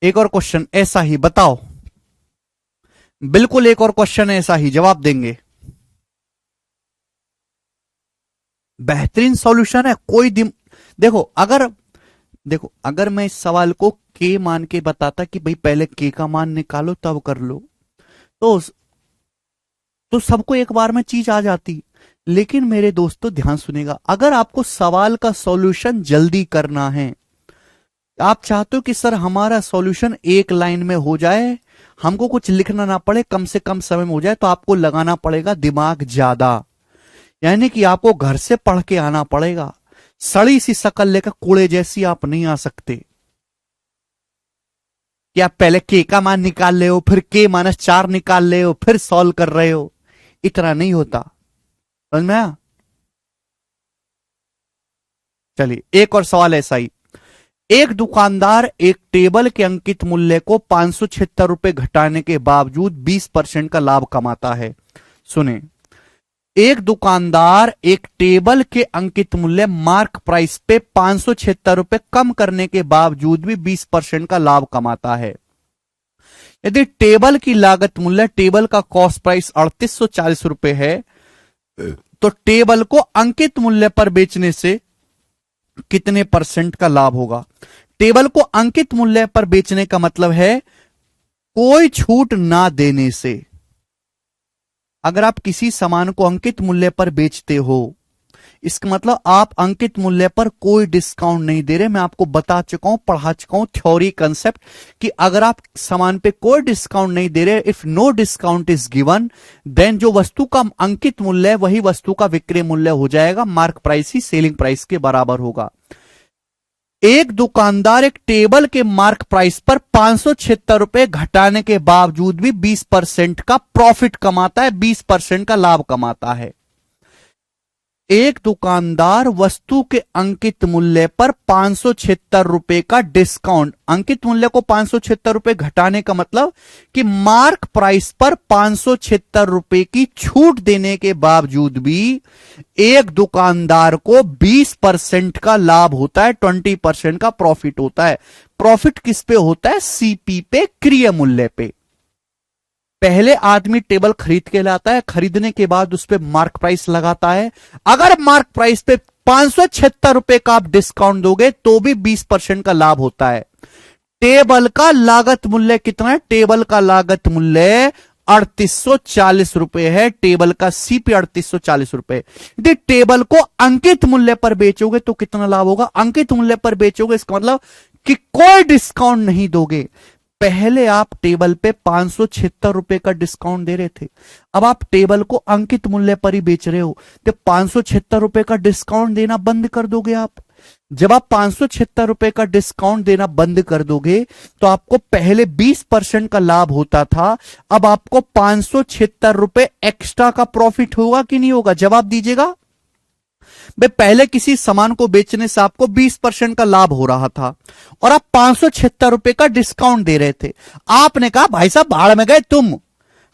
एक और क्वेश्चन ऐसा ही, बताओ, बिल्कुल एक और क्वेश्चन ऐसा ही, जवाब देंगे। बेहतरीन सॉल्यूशन है, कोई देखो अगर मैं इस सवाल को के मान के बताता कि भाई पहले के का मान निकालो तब कर लो, तो सबको एक बार में चीज आ जाती। लेकिन मेरे दोस्तों ध्यान सुनेगा, अगर आपको सवाल का सॉल्यूशन जल्दी करना है, आप चाहते हो कि सर हमारा सॉल्यूशन एक लाइन में हो जाए, हमको कुछ लिखना ना पड़े, कम से कम समय में हो जाए, तो आपको लगाना पड़ेगा दिमाग ज्यादा। यानी कि आपको घर से पढ़ के आना पड़ेगा। सड़ी सी शकल लेकर कूड़े जैसी आप नहीं आ सकते कि आप पहले के का मान निकाल ले हो, फिर के-4 निकाल ले हो, फिर सॉल्व कर रहे हो। इतना नहीं होता, समझ में आया? चलिए एक और सवाल ऐसा ही। एक दुकानदार एक टेबल के अंकित मूल्य को 576 रुपए घटाने के बावजूद 20% का लाभ कमाता है। सुने, एक दुकानदार एक टेबल के अंकित मूल्य मार्क प्राइस पे 576 रुपए कम करने के बावजूद भी 20% का लाभ कमाता है। यदि टेबल की लागत मूल्य, टेबल का कॉस्ट प्राइस 3840 है, तो टेबल को अंकित मूल्य पर बेचने से कितने परसेंट का लाभ होगा? टेबल को अंकित मूल्य पर बेचने का मतलब है कोई छूट ना देने से। अगर आप किसी सामान को अंकित मूल्य पर बेचते हो, इसका मतलब आप अंकित मूल्य पर कोई डिस्काउंट नहीं दे रहे। मैं आपको बता चुका हूं, पढ़ा चुका हूं थ्योरी कंसेप्ट कि अगर आप सामान पे कोई डिस्काउंट नहीं दे रहे, if no discount is given, then जो वस्तु का अंकित मूल्य है वही वस्तु का विक्रय मूल्य हो जाएगा, मार्क प्राइस ही सेलिंग प्राइस के बराबर होगा। एक दुकानदार एक टेबल के मार्क प्राइस पर 576 रुपए घटाने के बावजूद भी 20% का प्रॉफिट कमाता है, 20% का लाभ कमाता है। एक दुकानदार वस्तु के अंकित मूल्य पर 576 रुपए का डिस्काउंट, अंकित मूल्य को 576 रुपए घटाने का मतलब कि मार्क प्राइस पर 576 रुपए की छूट देने के बावजूद भी एक दुकानदार को 20% का लाभ होता है, 20% का प्रॉफिट होता है। प्रॉफिट किस पे होता है? सीपी पे, क्रय मूल्य पे। पहले आदमी टेबल खरीद के लाता है, खरीदने के बाद उस पर मार्क प्राइस लगाता है। अगर मार्क प्राइस पे 576 रुपए का आप डिस्काउंट दोगे तो भी 20% का लाभ होता है। टेबल का लागत मूल्य कितना है? टेबल का लागत मूल्य 3840 रुपए है, टेबल का सीपी 3840 रुपए। यदि टेबल को अंकित मूल्य पर बेचोगे तो कितना लाभ होगा? अंकित मूल्य पर बेचोगे इसका मतलब कि कोई डिस्काउंट नहीं दोगे। पहले आप टेबल पे 576 रुपए का डिस्काउंट दे रहे थे, अब आप टेबल को अंकित मूल्य पर ही बेच रहे हो, तो 576 रुपए का डिस्काउंट देना बंद कर दोगे आप। जब आप 576 रुपए का डिस्काउंट देना बंद कर दोगे तो आपको पहले 20% का लाभ होता था, अब आपको 576 रुपए एक्स्ट्रा का प्रॉफिट होगा कि नहीं होगा? जवाब दीजिएगा। भाई पहले किसी सामान को बेचने से आपको 20% का लाभ हो रहा था और आप 576 रुपए का डिस्काउंट दे रहे थे। आपने कहा भाई साहब भाड़ में गए तुम,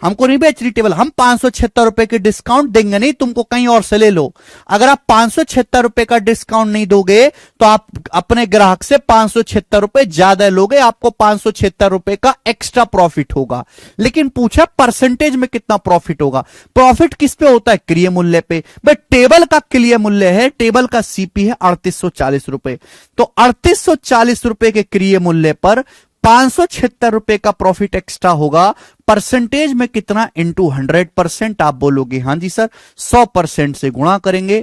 हमको नहीं बेच रही टेबल, हम 576 रुपए के डिस्काउंट देंगे नहीं, तुमको कहीं और से ले लो। अगर आप 576 रुपए का डिस्काउंट नहीं दोगे तो आप अपने ग्राहक से 576 रुपए ज्यादा लोगे, आपको 576 रुपए का एक्स्ट्रा प्रॉफिट होगा। लेकिन पूछा परसेंटेज में कितना प्रॉफिट होगा? प्रॉफिट किस पे होता है? क्रय मूल्य पे। भाई टेबल का क्रय मूल्य है, टेबल का सीपी है 3840 रुपए, तो 3840 रुपए के क्रय मूल्य पर 576 रुपए का प्रॉफिट एक्स्ट्रा होगा। परसेंटेज में कितना? इंटू 100%। आप बोलोगे हाँ जी सर, 100% से गुणा करेंगे।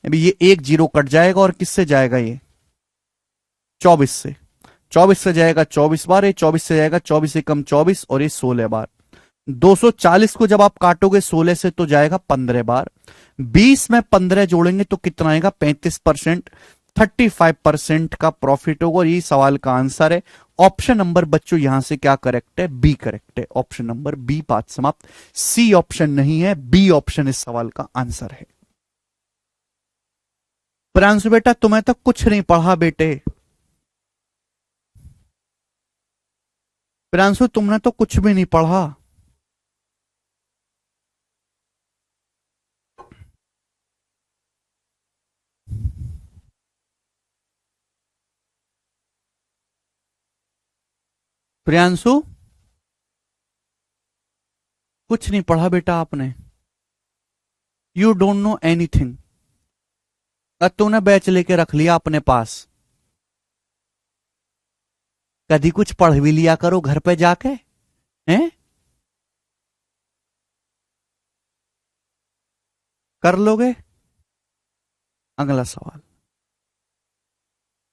अभी ये एक जीरो कट जाएगा और किससे जाएगा? ये 24 से। 24 से जाएगा 24 बार, ये 24 से जाएगा 24 से कम 24 और ये 16 बार। 240 को जब आप काटोगे 16 से तो जाएगा 15 बार। 20 में 15 जोड़ेंगे तो कितना आएगा? 35%। 35% का प्रॉफिट होगा और ये सवाल का आंसर है। ऑप्शन नंबर बच्चों यहां से क्या करेक्ट है? बी करेक्ट है। ऑप्शन नंबर बी, बात समाप्त। सी ऑप्शन नहीं है, बी ऑप्शन इस सवाल का आंसर है। प्रियांशु बेटा तुम्हें तो कुछ नहीं पढ़ा बेटे। प्रियांशु तुमने तो कुछ भी नहीं पढ़ा। प्रियांशु कुछ नहीं पढ़ा बेटा आपने। You don't know anything. तूने बैच लेके रख लिया अपने पास। कभी कुछ पढ़ भी लिया करो घर पे जाके, हैं? कर लोगे? अगला सवाल।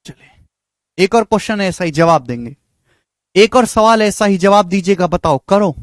चलिए एक और क्वेश्चन ऐसा ही जवाब देंगे, एक और सवाल ऐसा ही जवाब दीजिएगा, बताओ करो।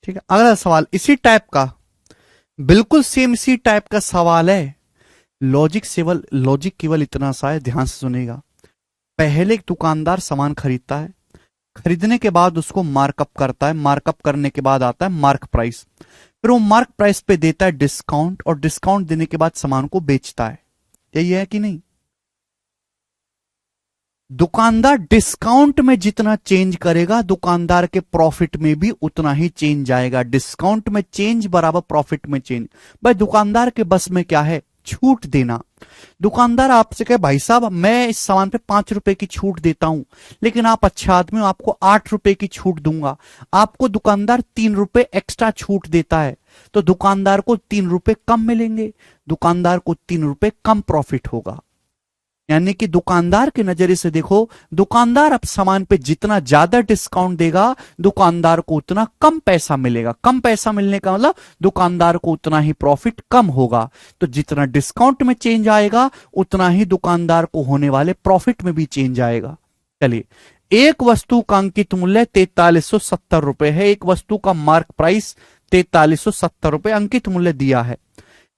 ठीक है, अगला सवाल इसी टाइप का, बिल्कुल सेम इसी टाइप का सवाल है। लॉजिक केवल इतना सा है, ध्यान से सुनेगा। पहले एक दुकानदार सामान खरीदता है, खरीदने के बाद उसको मार्कअप करता है, मार्कअप करने के बाद आता है मार्क प्राइस, फिर वो मार्क प्राइस पे देता है डिस्काउंट, और डिस्काउंट देने के बाद सामान को बेचता है। यही है कि नहीं? दुकानदार डिस्काउंट में जितना चेंज करेगा, दुकानदार के प्रॉफिट में भी उतना ही चेंज आएगा। डिस्काउंट में चेंज बराबर प्रॉफिट में चेंज। भाई दुकानदार के बस में क्या है? छूट देना। दुकानदार आपसे कहे भाई साहब मैं इस सामान पे 5 रुपए की छूट देता हूं, लेकिन आप अच्छा आदमी हो, आपको 8 रुपए की छूट दूंगा। आपको दुकानदार 3 रुपए एक्स्ट्रा छूट देता है, तो दुकानदार को 3 रुपए कम मिलेंगे, दुकानदार को 3 रुपए कम प्रॉफिट होगा। यानी कि दुकानदार के नजरिए से देखो, दुकानदार अब सामान पे जितना ज्यादा डिस्काउंट देगा, दुकानदार को उतना कम पैसा मिलेगा। कम पैसा मिलने का मतलब दुकानदार को उतना ही प्रॉफिट कम होगा। तो जितना डिस्काउंट में चेंज आएगा, उतना ही दुकानदार को होने वाले प्रॉफिट में भी चेंज आएगा। चलिए, एक वस्तु का अंकित मूल्य 4370 रुपए है, एक वस्तु का मार्क प्राइस 4370 रुपए अंकित मूल्य दिया है।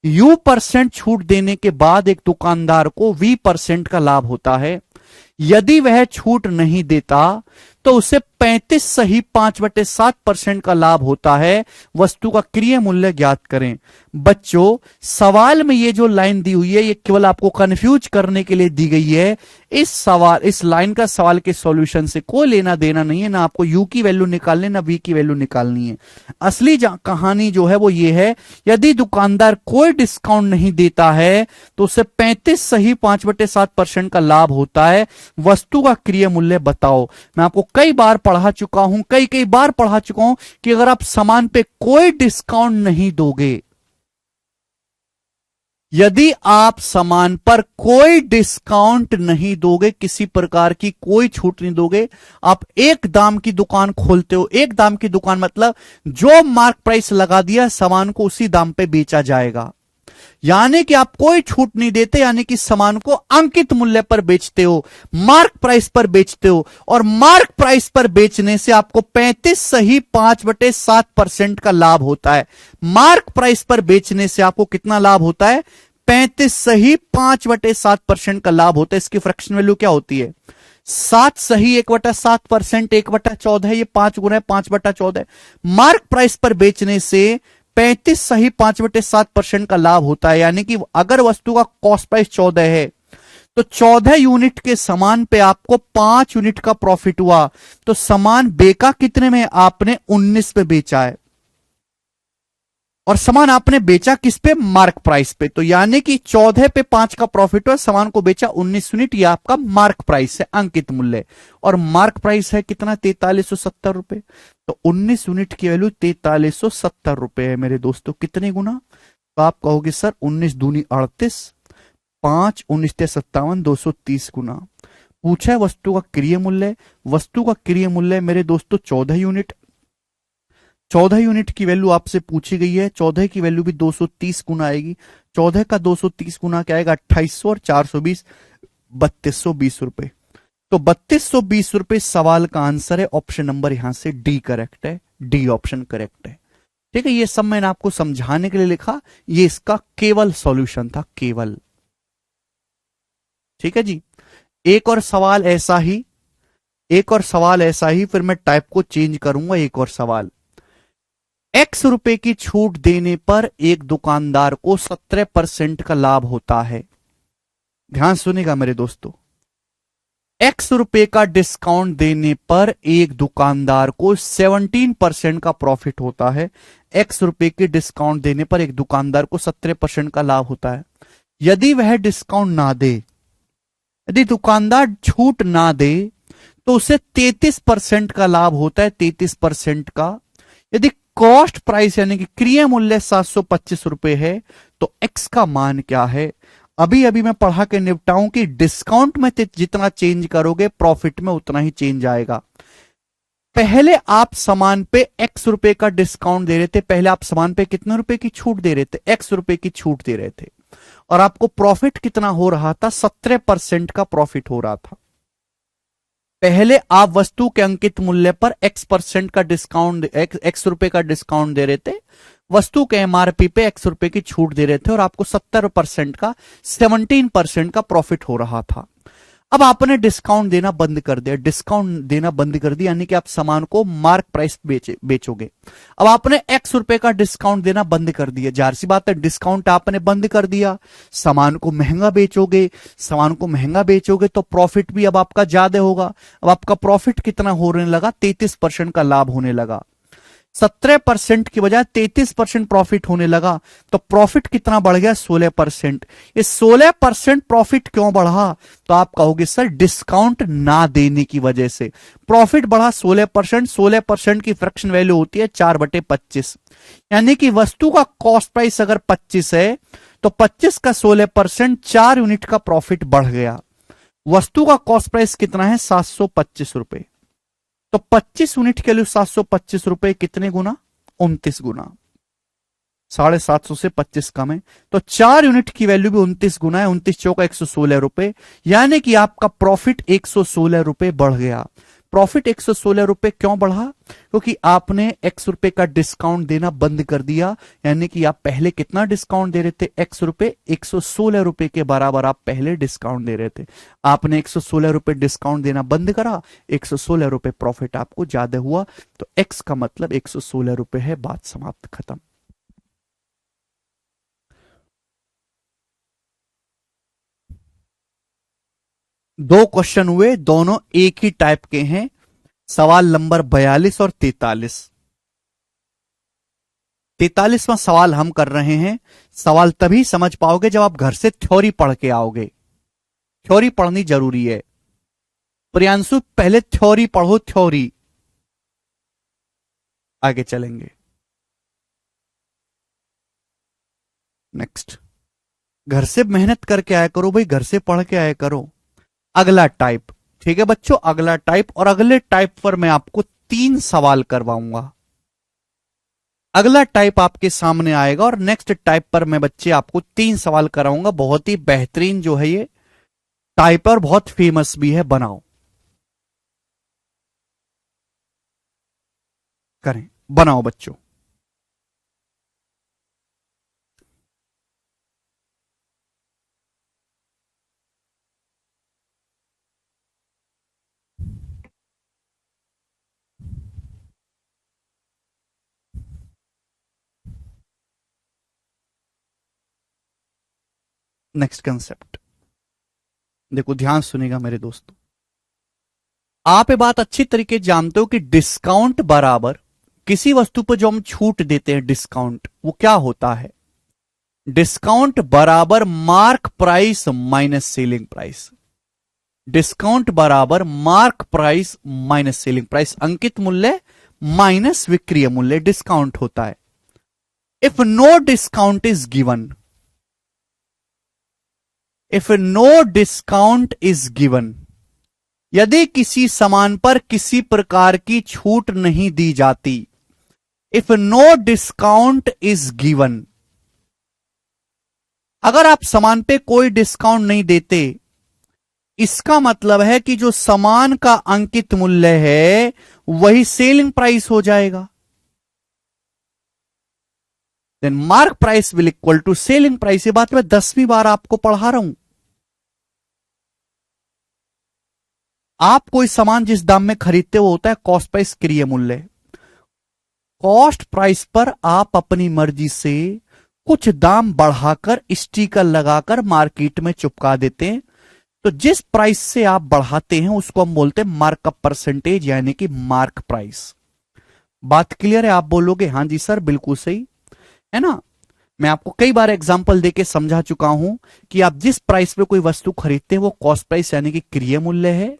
U% छूट देने के बाद एक दुकानदार को V% का लाभ होता है। यदि वह छूट नहीं देता तो उसे 35 सही 5/7% का लाभ होता है। वस्तु का क्रय मूल्य ज्ञात करें। बच्चों, सवाल में ये जो लाइन दी हुई है, ये केवल आपको कंफ्यूज करने के लिए दी गई है। इस लाइन का सवाल के सॉल्यूशन से कोई लेना देना नहीं है, ना आपको U की वैल्यू निकालनी, ना V की वैल्यू निकालनी है। असली कहानी जो है वो ये है, यदि दुकानदार कोई डिस्काउंट नहीं देता है तो उसे 35 सही 5/7% का लाभ होता है। वस्तु का क्रय मूल्य बताओ। मैं आपको कई बार पढ़ा चुका हूं, कई बार पढ़ा चुका हूं कि अगर आप सामान पे कोई डिस्काउंट नहीं दोगे, यदि आप सामान पर कोई डिस्काउंट नहीं दोगे, किसी प्रकार की कोई छूट नहीं दोगे, आप एक दाम की दुकान खोलते हो। एक दाम की दुकान मतलब जो मार्क प्राइस लगा दिया, सामान को उसी दाम पे बेचा जाएगा। यानी कि आप कोई छूट नहीं देते, यानी कि सामान को अंकित मूल्य पर बेचते हो, मार्क प्राइस पर बेचते हो। और मार्क प्राइस पर बेचने से आपको 35 सही 5/7% का लाभ होता है। मार्क प्राइस पर बेचने से आपको कितना लाभ होता है? 35 सही 5/7% का लाभ होता है। इसकी फ्रैक्शन वैल्यू क्या होती है? 7 सही 1/7%, 1/14, ये 5 गुना 5/14। मार्क प्राइस पर बेचने से 35 सही 5/7% का लाभ होता है। यानी कि अगर वस्तु का कॉस्ट प्राइस 14 है, तो 14 यूनिट के सामान पे आपको 5 यूनिट का प्रॉफिट हुआ। तो सामान बेका कितने में? आपने 19 पे बेचा है, और सामान आपने बेचा किस पे? मार्क प्राइस पे। तो यानी कि 14 पे 5 का प्रॉफिट हुआ, सामान को बेचा 19 यूनिट, यह आपका मार्क प्राइस है, अंकित मूल्य। और मार्क प्राइस है कितना? 4370 रुपए। तो 19 यूनिट की वैल्यू 4370 रुपए है मेरे दोस्तों। कितने गुना? तो आप कहोगे सर 19 दूनी 38, 5 19 57, 230 गुना। पूछा है वस्तु का क्रय मूल्य। वस्तु का क्रय मूल्य मेरे दोस्तों 14 यूनिट। 14 यूनिट की वैल्यू आपसे पूछी गई है। 14 की वैल्यू भी 230 गुना आएगी। 14 का 230 गुना क्या आएगा? 2800, और 420 3220 रुपए। तो 3220 रुपए सवाल का आंसर है। ऑप्शन नंबर यहां से डी करेक्ट है, डी ऑप्शन करेक्ट है। ठीक है, ये सब मैंने आपको समझाने के लिए लिखा, ये इसका केवल सॉल्यूशन था, केवल। ठीक है जी। एक और सवाल ऐसा ही, फिर मैं टाइप को चेंज करूंगा। एक और सवाल, X रुपए की छूट देने पर एक दुकानदार को 17% का लाभ होता है। ध्यान सुनेगा मेरे दोस्तों, X रुपए का डिस्काउंट देने पर एक दुकानदार को 17% का प्रॉफिट होता है। X रुपए के डिस्काउंट देने पर एक दुकानदार को 17% का लाभ होता है। यदि वह डिस्काउंट ना दे, यदि दुकानदार छूट ना दे, तो उसे 33% का लाभ होता है, 33% का। यदि कॉस्ट प्राइस यानी कि क्रय मूल्य 725 रुपए है, तो X का मान क्या है? अभी मैं पढ़ा के निपटाऊं कि डिस्काउंट में जितना चेंज करोगे, प्रॉफिट में उतना ही चेंज आएगा। पहले आप सामान पे X रुपए का डिस्काउंट दे रहे थे, पहले आप सामान पे कितने रुपए की छूट दे रहे थे? X रुपए की छूट दे रहे थे, और आपको प्रॉफिट कितना हो रहा था? 17% का प्रॉफिट हो रहा था। पहले आप वस्तु के अंकित मूल्य पर X% का डिस्काउंट, एक्स रुपए का डिस्काउंट दे रहे थे, वस्तु के एमआरपी पे X रुपए की छूट दे रहे थे और आपको 70% का 17% का प्रॉफिट हो रहा था। अब आपने डिस्काउंट देना बंद कर दिया, डिस्काउंट देना बंद कर दिया, यानी कि आप सामान को मार्क प्राइस बेचोगे। अब आपने X रुपए का डिस्काउंट देना बंद कर दिया, जाहिर सी बात है डिस्काउंट आपने बंद कर दिया, सामान को महंगा बेचोगे, सामान को महंगा बेचोगे तो प्रॉफिट भी अब आपका ज्यादा होगा। अब आपका प्रॉफिट कितना होने लगा, 33% का लाभ होने लगा। 17% की बजाय 33% प्रॉफिट होने लगा, तो प्रॉफिट कितना बढ़ गया, 16%। ये 16% प्रॉफिट क्यों बढ़ा, तो आप कहोगे सर डिस्काउंट ना देने की वजह से प्रॉफिट बढ़ा 16%। 16% की फ्रैक्शन वैल्यू होती है 4/25, यानी कि वस्तु का कॉस्ट प्राइस अगर 25 है तो 25 का 16% 4 यूनिट का प्रॉफिट बढ़ गया। वस्तु का कॉस्ट प्राइस कितना है, 725 रुपए, तो 25 यूनिट के लिए 725 रुपए कितने गुना, 29 गुना। 750 से 25 कम है, तो 4 यूनिट की वैल्यू भी 29 गुना है, 29 चौका 116 रुपए, यानी कि आपका प्रॉफिट 116 रुपए बढ़ गया। प्रॉफिट 116 रुपए क्यों बढ़ा, क्योंकि आपने X रुपए का डिस्काउंट देना बंद कर दिया, यानी कि आप पहले कितना डिस्काउंट दे रहे थे, X रुपए, 116 रुपए के बराबर आप पहले डिस्काउंट दे रहे थे। आपने 116 रुपए डिस्काउंट देना बंद करा, 116 रुपए प्रॉफिट आपको ज्यादा हुआ, तो X का मतलब 116 रुपए है, बात समाप्त, खत्म। दो क्वेश्चन हुए, दोनों एक ही टाइप के हैं, सवाल नंबर 42 और 43। 43वां सवाल हम कर रहे हैं। सवाल तभी समझ पाओगे जब आप घर से थ्योरी पढ़ के आओगे, थ्योरी पढ़नी जरूरी है। प्रियांशु पहले थ्योरी पढ़ो, थ्योरी, आगे चलेंगे। नेक्स्ट, घर से मेहनत करके आया करो भाई, घर से पढ़ के आया करो। अगला टाइप, ठीक है बच्चों, अगला टाइप, और अगले टाइप पर मैं आपको 3 सवाल करवाऊंगा। अगला टाइप आपके सामने आएगा और नेक्स्ट टाइप पर मैं बच्चे आपको 3 सवाल कराऊंगा। बहुत ही बेहतरीन जो है ये टाइप और बहुत फेमस भी है, बनाओ, करें, बनाओ बच्चों। नेक्स्ट कंसेप्ट देखो, ध्यान सुनेगा मेरे दोस्तों। आप ये बात अच्छी तरीके जानते हो कि डिस्काउंट बराबर किसी वस्तु पर जो हम छूट देते हैं, डिस्काउंट, वो क्या होता है, डिस्काउंट बराबर mark price minus selling price. Discount बराबर mark price minus selling price, अंकित मूल्य माइनस विक्रय मूल्य, डिस्काउंट होता है। If no discount is given, if no discount is given, यदि किसी सामान पर किसी प्रकार की छूट नहीं दी जाती, if no discount is given, अगर आप सामान पे कोई डिस्काउंट नहीं देते, इसका मतलब है कि जो सामान का अंकित मूल्य है वही सेलिंग प्राइस हो जाएगा। Then mark price will equal to selling price. ये बात मैं 10वीं बार आपको पढ़ा रहा हूं। आप कोई सामान जिस दाम में खरीदते हो होता है कॉस्ट प्राइस क्रय मूल्य। कॉस्ट प्राइस पर आप अपनी मर्जी से कुछ दाम बढ़ाकर स्टिकर लगाकर मार्केट में चिपका देते हैं, तो जिस प्राइस से आप बढ़ाते हैं उसको हम बोलते हैं मार्कअप परसेंटेज, यानी कि मार्क प्राइस। बात क्लियर है? आप बोलोगे हां जी सर बिल्कुल सही है ना। मैं आपको कई बार एग्जांपल देके समझा चुका हूं कि आप जिस प्राइस पे कोई वस्तु खरीदते हैं वो कॉस्ट प्राइस यानी कि क्रय मूल्य है,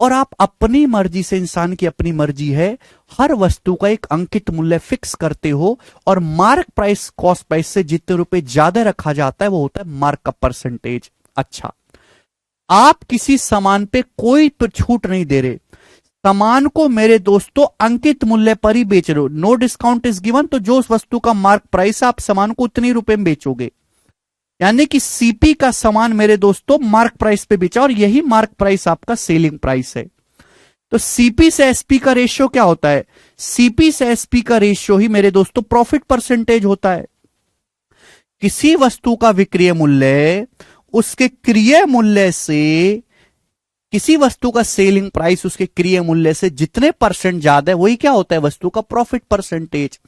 और आप अपनी मर्जी से, इंसान की अपनी मर्जी है, हर वस्तु का एक अंकित मूल्य फिक्स करते हो, और मार्क प्राइस कॉस्ट प्राइस से जितने रुपए ज्यादा रखा जाता है वो होता है मार्कअप परसेंटेज। अच्छा, आप किसी सामान पे कोई छूट नहीं दे रहे, सामान को मेरे दोस्तों अंकित मूल्य पर ही बेच रहे हो, नो डिस्काउंट इज गिवन, तो जो उस वस्तु का मार्क प्राइस आप सामान को उतनी रुपए में बेचोगे, यानी कि सीपी का सामान मेरे दोस्तों मार्क प्राइस पे बेचा, और यही मार्क प्राइस आपका सेलिंग प्राइस है। तो सीपी से एसपी का रेशियो क्या होता है? सीपी से एसपी का रेशियो ही मेरे दोस्तों प्रॉफिट परसेंटेज होता है। किसी वस्तु का विक्रय मूल्य उसके क्रय मूल्य से, किसी वस्तु का सेलिंग प्राइस उसके क्रय मूल्य से जितने परसेंट ज्यादा है वही क्या होता है? वस्तु का प्रॉफिट परसेंटेज।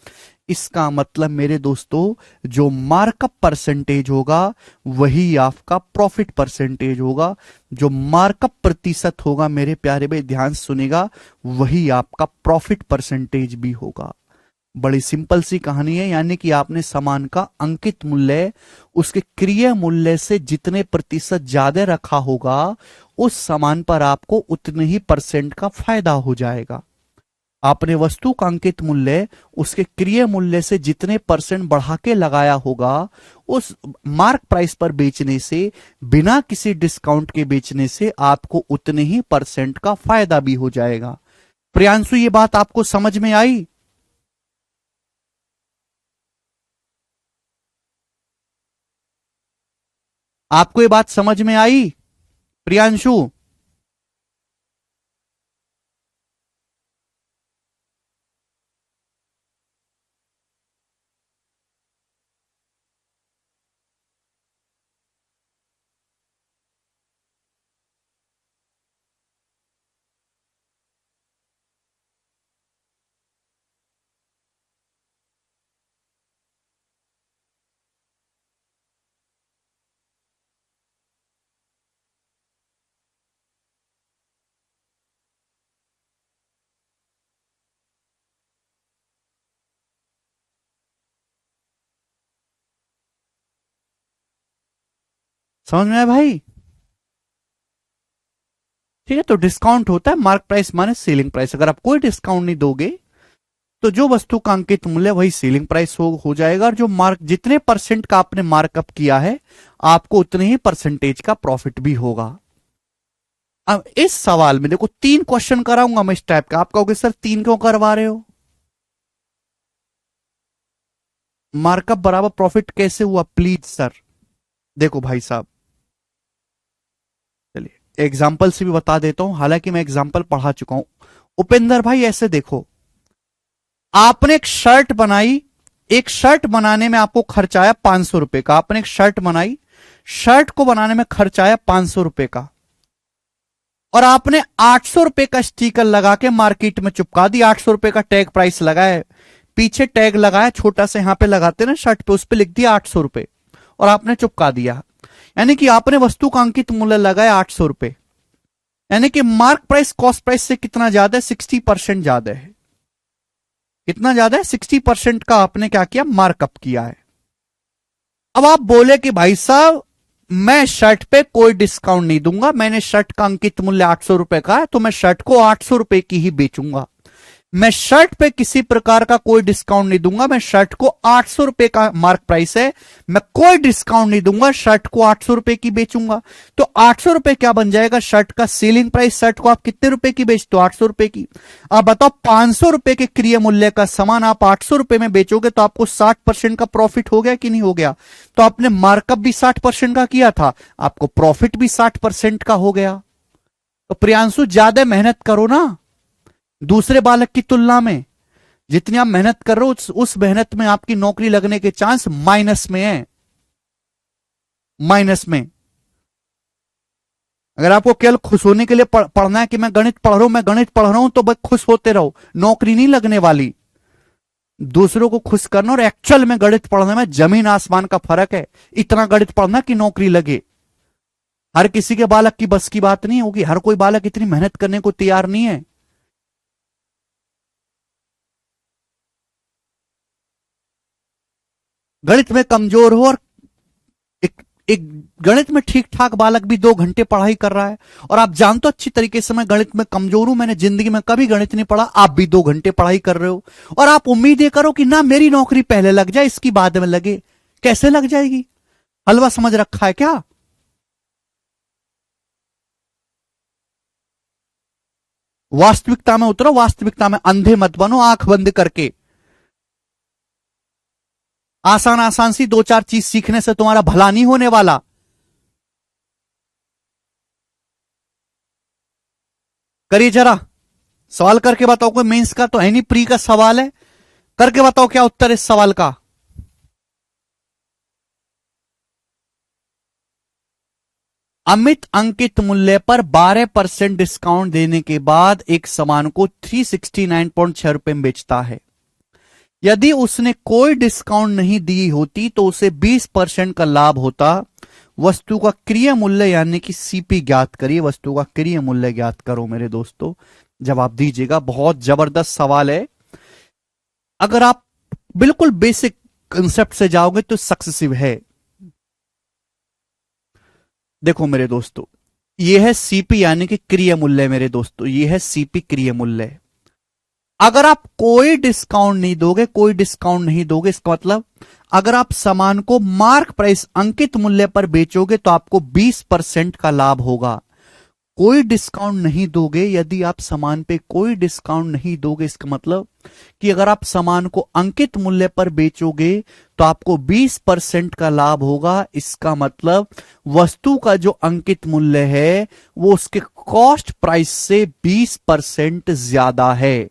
इसका मतलब मेरे दोस्तों जो मार्कअप परसेंटेज होगा वही आपका प्रॉफिट परसेंटेज होगा। जो मार्कअप प्रतिशत होगा मेरे प्यारे भाई ध्यान सुनेगा, वही आपका प्रॉफिट परसेंटेज भी होगा। बड़ी सिंपल सी कहानी है, यानी कि आपने सामान का अंकित मूल्य उसके क्रय मूल्य से जितने प्रतिशत ज्यादा रखा होगा उस सामान पर आपको उतने ही परसेंट का फायदा हो जाएगा। आपने वस्तु का अंकित मूल्य उसके क्रय मूल्य से जितने परसेंट बढ़ा के लगाया होगा उस मार्क प्राइस पर बेचने से, बिना किसी डिस्काउंट के बेचने से आपको उतने ही परसेंट का फायदा भी हो जाएगा। प्रियांशु ये बात आपको समझ में आई? आपको ये बात समझ में आई प्रियांशु? समझ में आया भाई? ठीक है, तो डिस्काउंट होता है मार्क प्राइस माने सेलिंग प्राइस। अगर आप कोई डिस्काउंट नहीं दोगे तो जो वस्तु का अंकित मूल्य वही सेलिंग प्राइस हो जाएगा, और जो मार्क जितने परसेंट का आपने मार्कअप किया है आपको उतने ही परसेंटेज का प्रॉफिट भी होगा। अब इस सवाल में देखो 3 क्वेश्चन कराऊंगा मैं इस टाइप का। आप कहोगे सर 3 क्यों करवा रहे हो? मार्कअप बराबर प्रॉफिट कैसे हुआ प्लीज सर? देखो भाई साहब, चलिए एग्जाम्पल से भी बता देता हूं, हालांकि मैं एग्जाम्पल पढ़ा चुका हूं। उपेंद्र भाई ऐसे देखो, आपने एक शर्ट बनाई, एक शर्ट बनाने में आपको खर्च आया 500 रुपए का। आपने एक शर्ट बनाई, शर्ट को बनाने में खर्च आया 500 रुपए का, और आपने 800 रुपए का स्टिकर लगा के मार्केट में चिपका दी। 800 रुपए का टैग प्राइस लगाया, पीछे टैग लगाया छोटा सा, यहां पे लगाते ना शर्ट पे, उस पे लिख दिया 800 रुपए और आपने चिपका दिया। यानी कि आपने वस्तु का अंकित मूल्य लगाया 800 रुपए, यानी कि मार्क प्राइस कॉस्ट प्राइस से कितना ज्यादा है? 60% ज्यादा है। कितना ज्यादा है? 60% का आपने क्या किया? मार्कअप किया है। अब आप बोले कि भाई साहब मैं शर्ट पे कोई डिस्काउंट नहीं दूंगा, मैंने शर्ट का अंकित मूल्य 800 रुपए का है तो मैं शर्ट को 800 रुपए की ही बेचूंगा। मैं शर्ट पे किसी प्रकार का कोई डिस्काउंट नहीं दूंगा, मैं शर्ट को 800 रुपए का मार्क प्राइस है, मैं कोई डिस्काउंट नहीं दूंगा, शर्ट को 800 रुपए की बेचूंगा। तो 800 रुपए क्या बन जाएगा? शर्ट का सेलिंग प्राइस। शर्ट को आप कितने रुपए की बेचते हो? 800 रुपए की। आप बताओ 500 रुपए के क्रय मूल्य का सामान आप 800 रुपए में बेचोगे तो आपको 60% का प्रॉफिट हो गया कि नहीं हो गया? तो आपने मार्कअप भी 60% का किया था, आपको प्रॉफिट भी 60% का हो गया। तो प्रियांशु ज्यादा मेहनत करो ना दूसरे बालक की तुलना में। जितनी आप मेहनत कर रहे हो उस मेहनत में आपकी नौकरी लगने के चांस माइनस में है, माइनस में। अगर आपको केवल खुश होने के लिए पढ़ना है कि मैं गणित पढ़ रहा हूं, मैं गणित पढ़ रहा हूं, तो बस खुश होते रहो, नौकरी नहीं लगने वाली। दूसरों को खुश करना और एक्चुअल में गणित पढ़ने में जमीन आसमान का फर्क है। इतना गणित पढ़ना कि नौकरी लगे, हर किसी के बालक की बस की बात नहीं होगी। हर कोई बालक इतनी मेहनत करने को तैयार नहीं है। गणित में कमजोर हो और एक एक गणित में ठीक ठाक बालक भी 2 घंटे पढ़ाई कर रहा है, और आप जानते हो अच्छी तरीके से मैं गणित में कमजोर हूं, मैंने जिंदगी में कभी गणित नहीं पढ़ा, आप भी 2 घंटे पढ़ाई कर रहे हो, और आप उम्मीद ये करो कि ना मेरी नौकरी पहले लग जाए इसकी बाद में लगे। कैसे लग जाएगी? हलवा समझ रखा है क्या? वास्तविकता में उतरो, वास्तविकता में अंधे मत बनो आंख बंद करके। आसान आसान सी 2-4 चीज सीखने से तुम्हारा भला नहीं होने वाला। करिए जरा, सवाल करके बताओ, कोई मेंस का तो है नहीं, प्री का सवाल है, करके बताओ क्या उत्तर है इस सवाल का। अमित अंकित मूल्य पर 12% डिस्काउंट देने के बाद एक सामान को 369.6 रुपए में बेचता है। यदि उसने कोई डिस्काउंट नहीं दी होती तो उसे 20% का लाभ होता। वस्तु का क्रिय मूल्य यानी कि सीपी ज्ञात करिए। वस्तु का क्रिय मूल्य ज्ञात करो मेरे दोस्तों, जवाब दीजिएगा। बहुत जबरदस्त सवाल है। अगर आप बिल्कुल बेसिक कंसेप्ट से जाओगे तो सक्सेसिव है। देखो मेरे दोस्तों, यह है सीपी यानी कि क्रिय मूल्य। मेरे दोस्तों, यह है सीपी क्रिय मूल्य। अगर आप कोई डिस्काउंट नहीं दोगे, कोई डिस्काउंट नहीं दोगे, इसका मतलब अगर आप सामान को मार्क प्राइस अंकित मूल्य पर बेचोगे तो आपको 20% का लाभ होगा। कोई डिस्काउंट नहीं दोगे, यदि आप सामान पे कोई डिस्काउंट नहीं दोगे, इसका मतलब कि अगर आप सामान को अंकित मूल्य पर बेचोगे तो आपको 20% का लाभ होगा। इसका मतलब वस्तु का जो अंकित मूल्य है वो उसके कॉस्ट प्राइस से 20% ज्यादा है।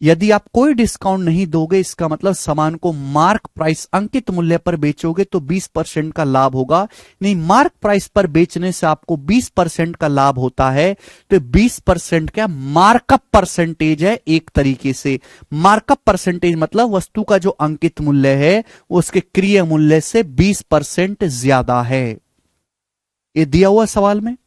यदि आप कोई डिस्काउंट नहीं दोगे, इसका मतलब सामान को मार्क प्राइस अंकित मूल्य पर बेचोगे तो 20% का लाभ होगा। नहीं, मार्क प्राइस पर बेचने से आपको 20% का लाभ होता है। तो 20% क्या मार्कअप परसेंटेज है। एक तरीके से मार्कअप परसेंटेज मतलब वस्तु का जो अंकित मूल्य है वो उसके क्रिय मूल्य से 20% ज्यादा है। ये दिया हुआ सवाल में।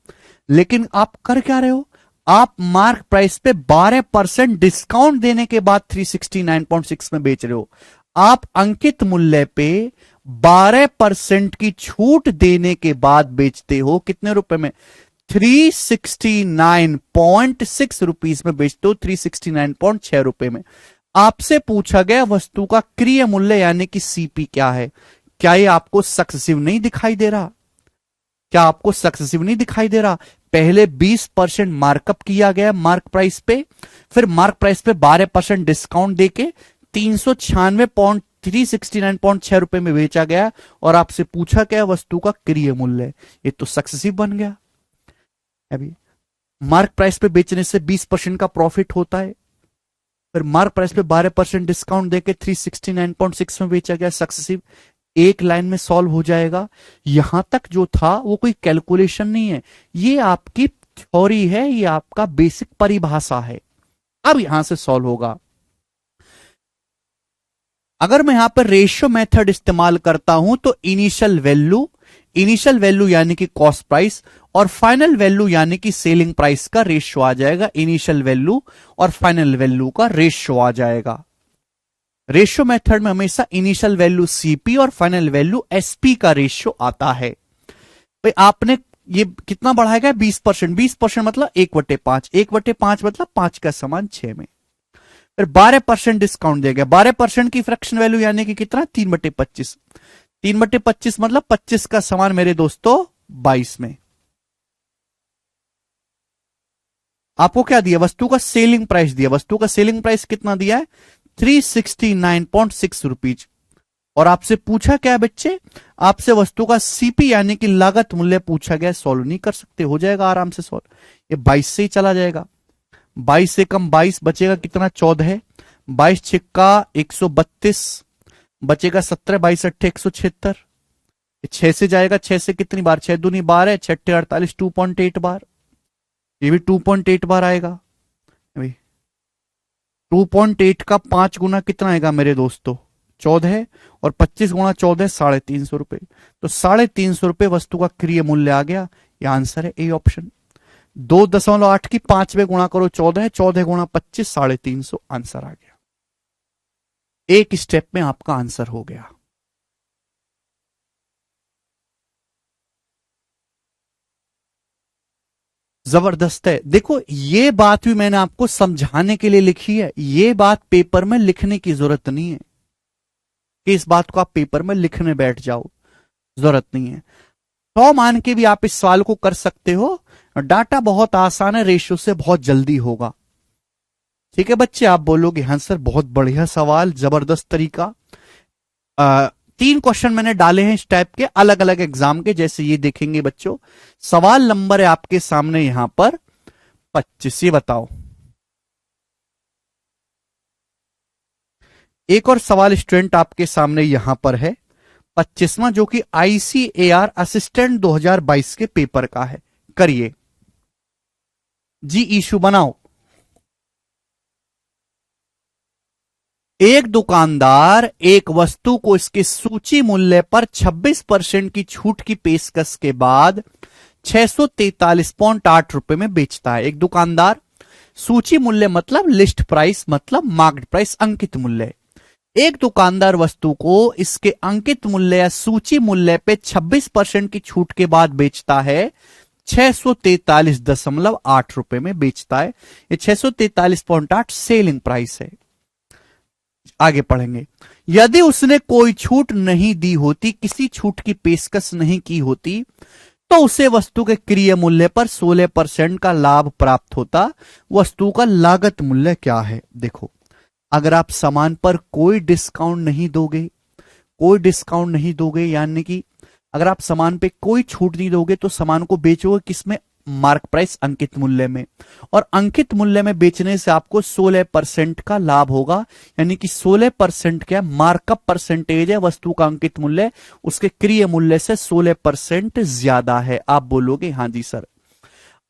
लेकिन आप कर क्या रहे हो, आप मार्क प्राइस पे 12% डिस्काउंट देने के बाद 369.6 में बेच रहे हो। आप अंकित मूल्य पे 12% की छूट देने के बाद बेचते हो। कितने रुपए में? 369.6 रुपीस में बेचते हो। 369.6 रुपए में। आपसे पूछा गया वस्तु का क्रिय मूल्य यानी कि सीपी क्या है। क्या ये आपको सक्सेसिव नहीं दिखाई दे रहा? क्या आपको सक्सेसिव नहीं दिखाई दे रहा? पहले 20% मार्कअप किया गया मार्क प्राइस पे, फिर मार्क प्राइस पे 12% डिस्काउंट देके 369.6 रुपए में बेचा गया और आपसे पूछा गया वस्तु का क्रिय मूल्य। ये तो सक्सेसिव बन गया। अभी मार्क प्राइस पे बेचने से 20% का प्रॉफिट होता है, फिर मार्क प्राइस पे 12% डिस्काउंट देके 369.6 में बेचा गया, सक्सेसिव। एक लाइन में सॉल्व हो जाएगा। यहां तक जो था वो कोई कैलकुलेशन नहीं है, ये आपकी थ्योरी है, ये आपका बेसिक परिभाषा है। अब यहां से सॉल्व होगा। अगर मैं यहां पर रेशियो मेथड इस्तेमाल करता हूं तो इनिशियल वैल्यू यानी कि कॉस्ट प्राइस और फाइनल वैल्यू यानी कि सेलिंग प्राइस का रेशियो आ जाएगा। इनिशियल वैल्यू और फाइनल वैल्यू का रेशियो आ जाएगा। रेशियो मेथड में हमेशा इनिशियल वैल्यू सीपी और फाइनल वैल्यू एसपी का रेशियो आता है। भाई आपने ये कितना बढ़ाया गया? 20%। 20% मतलब 1/5। 1/5 मतलब 5 का समान 6 में। फिर 12% डिस्काउंट दिया गया। 12% की फ्रैक्शन वैल्यू यानी कि कितना? 3/25। 3/25 मतलब 25 का समान मेरे दोस्तों 22 में। आपको क्या दिया? वस्तु का सेलिंग प्राइस दिया। वस्तु का सेलिंग प्राइस कितना दिया है? 369.6 रुपीज। और आपसे पूछा क्या बच्चे? आपसे वस्तु का सीपी यानी कि लागत मूल्य पूछा गया। सॉल्व नहीं कर सकते? हो जाएगा आराम से सॉल्व। ये 22 से ही चला जाएगा। 22 से कम 22 बचेगा कितना? 14 है। 22 छिक्का 132 बचेगा 17। 22 अट्ठे 176। 6 से जाएगा। 6 से कितनी बार? 6 दूनी 12, 6 48, 2.8 बार। ये भी 2.8 बार आएगा। 2.8 का 5 गुना कितना आएगा मेरे दोस्तों? 14 है। और 25 गुना 14 350 रुपए। तो 350 रुपए वस्तु का क्रिय मूल्य आ गया। यह आंसर है ए ऑप्शन। 2.8 की 5 में गुणा करो 14 है। 14 गुणा 25 350 आंसर आ गया। एक स्टेप में आपका आंसर हो गया। जबरदस्त है। देखो ये बात भी मैंने आपको समझाने के लिए लिखी है। ये बात पेपर में लिखने की जरूरत नहीं है कि इस बात को आप पेपर में लिखने बैठ जाओ, जरूरत नहीं है। 100 मान के भी आप इस सवाल को कर सकते हो। डाटा बहुत आसान है, रेशियो से बहुत जल्दी होगा। ठीक है बच्चे, आप बोलोगे हाँ सर बहुत बढ़िया सवाल, जबरदस्त तरीका। 3 क्वेश्चन मैंने डाले हैं इस टाइप के अलग अलग एग्जाम के। जैसे ये देखेंगे बच्चों, सवाल नंबर है आपके सामने यहां पर 25। ये बताओ। एक और सवाल स्टूडेंट आपके सामने यहां पर है, 25वां, जो कि ICAR असिस्टेंट 2022 के पेपर का है। करिए जी, इशू बनाओ। एक दुकानदार एक वस्तु को इसके सूची मूल्य पर 26% की छूट की पेशकश के बाद 643.8 रुपए में बेचता है। एक दुकानदार, सूची मूल्य मतलब लिस्ट प्राइस, मतलब मार्केट प्राइस, अंकित मूल्य। एक दुकानदार वस्तु को इसके अंकित मूल्य या सूची मूल्य पे 26% की छूट के बाद बेचता है, 643.8 रुपए में बेचता है। ये 643.8 सेलिंग प्राइस है। आगे पढ़ेंगे। यदि उसने कोई छूट नहीं दी होती, किसी छूट की पेशकश नहीं की होती, तो उसे वस्तु के क्रय मूल्य पर 16% का लाभ प्राप्त होता। वस्तु का लागत मूल्य क्या है? देखो, अगर आप सामान पर कोई डिस्काउंट नहीं दोगे, कोई डिस्काउंट नहीं दोगे, यानी कि अगर आप सामान पे कोई छूट नहीं दोगे तो सामान को बेचोगे किसमें? मार्क प्राइस, अंकित मूल्य में। और अंकित मूल्य में बेचने से आपको 16% का लाभ होगा, यानी कि 16% क्या मार्कअप परसेंटेज है वस्तु का अंकित मूल्य, उसके क्रय मूल्य से 16% ज्यादा है। आप बोलोगे हाँ जी सर।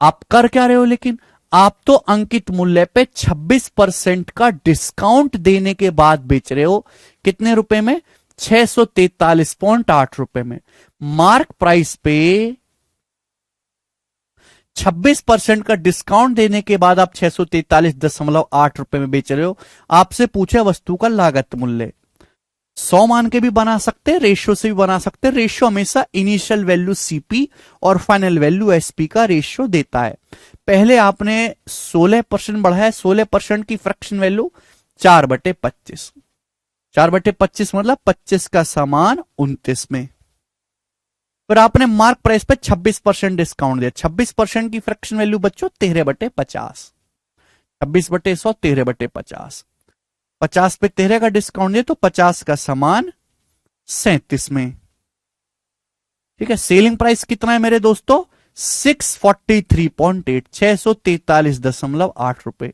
आप कर क्या रहे हो? लेकिन आप तो अंकित मूल्य पे 26% का डिस्काउंट देने के बाद बेच रहे हो। कितने रुपए में? 643.8 रुपए में। मार्क प्राइस पे 26% का डिस्काउंट देने के बाद आप 643.8 रुपए में बेच रहे हो। आपसे पूछे वस्तु का लागत मूल्य। 100 मान के भी बना सकते हैं, रेशियो से भी बना सकते हैं। रेशियो हमेशा इनिशियल वैल्यू सीपी और फाइनल वैल्यू एसपी का रेशियो देता है। पहले आपने 16% बढ़ाया, 16% की फ्रैक्शन वैल्यू 4/25। 4/25 मतलब 25 का सामान 29 में। फिर आपने मार्क प्राइस पे 26% डिस्काउंट दिया। 26% की फ्रैक्शन वैल्यू बच्चों 13/50। 26/100 13/50। 50 पे 13 का डिस्काउंट दिया तो 50 का सामान 37 में। ठीक है, सेलिंग प्राइस कितना है मेरे दोस्तों? 643.8, 643.8 रुपए।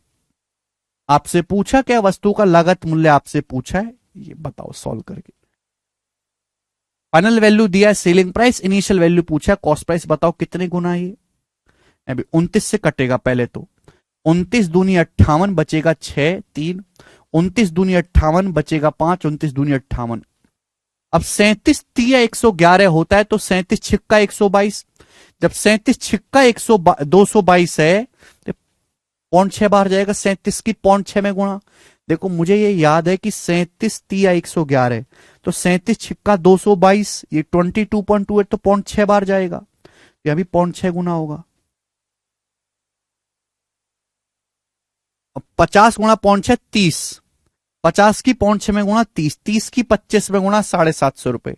आपसे पूछा क्या वस्तु का लागत मूल्य? आपसे पूछा है, ये बताओ सॉल्व करके। फाइनल वैल्यू दिया है सेलिंग प्राइस, इनिशियल वैल्यू पूछा कॉस्ट प्राइस, बताओ कितने गुना है ये? अभी 29 से कटेगा पहले तो। 29 दूनी 58, बचेगा 6 3। 29 दूनी 58, बचेगा 5। 29 दूनी 58। अब 37 तिया 111 होता है तो 37 छिक्का 122। जब 37 छिक्का 222 है तो 0.6 बार जाएगा 37 की 0.6 में गुणा। देखो मुझे ये याद है कि 37 तिया 111, तो 37 छिक्का 222, ये 22.28 तो 0.6 बार जाएगा, ये अभी 0.6 गुना होगा। 50 गुणा 0.6 30, 50 की 0.6 में गुणा 30, 30 की 25 में गुणा 750 रुपए,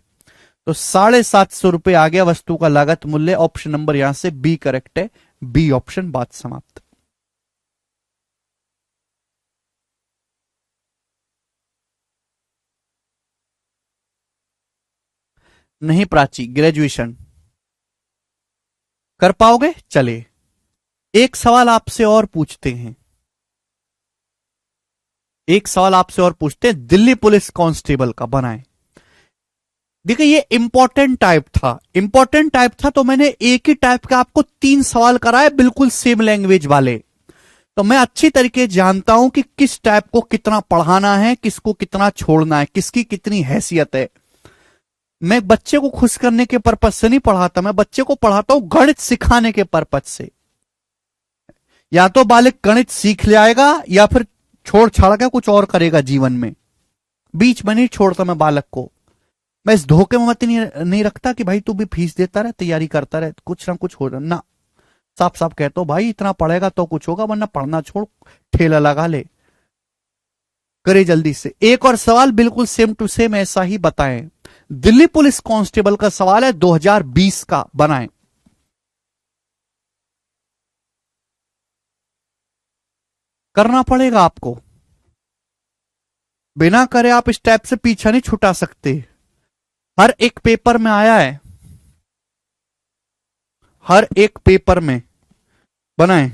तो 750 रुपए आ गया वस्तु का लागत मूल्य। ऑप्शन नंबर यहां से बी करेक्ट है। बी ऑप्शन, बात समाप्त। नहीं प्राची, ग्रेजुएशन कर पाओगे? चले एक सवाल आपसे और पूछते हैं, एक सवाल आपसे और पूछते हैं, दिल्ली पुलिस कांस्टेबल का बनाए। देखिए ये इंपॉर्टेंट टाइप था, इंपॉर्टेंट टाइप था तो मैंने एक ही टाइप का आपको 3 सवाल कराए, बिल्कुल सेम लैंग्वेज वाले। तो मैं अच्छी तरीके जानता हूं कि किस टाइप को कितना पढ़ाना है, किसको कितना छोड़ना है, किसकी कितनी हैसियत है। मैं बच्चे को खुश करने के पर्पज से नहीं पढ़ाता, मैं बच्चे को पढ़ाता हूं गणित सिखाने के पर्पज से। या तो बालक गणित सीख जाएगा या फिर छोड़ छाड़ के कुछ और करेगा जीवन में। बीच में नहीं छोड़ता मैं बालक को। मैं इस धोखे में मत नहीं रखता कि भाई तू भी फीस देता रहे, तैयारी करता रहे, कुछ ना कुछ हो ना। साफ साफ कहता हूं भाई इतना पढ़ेगा तो कुछ होगा, वरना पढ़ना छोड़, ठेला लगा ले। करे जल्दी से। एक और सवाल बिल्कुल सेम टू सेम ऐसा ही बताएं। दिल्ली पुलिस कांस्टेबल का सवाल है 2020 का, बनाएं। करना पड़ेगा आपको, बिना करे आप इस टाइप से पीछा नहीं छुटा सकते। हर एक पेपर में आया है, हर एक पेपर में। बनाएं।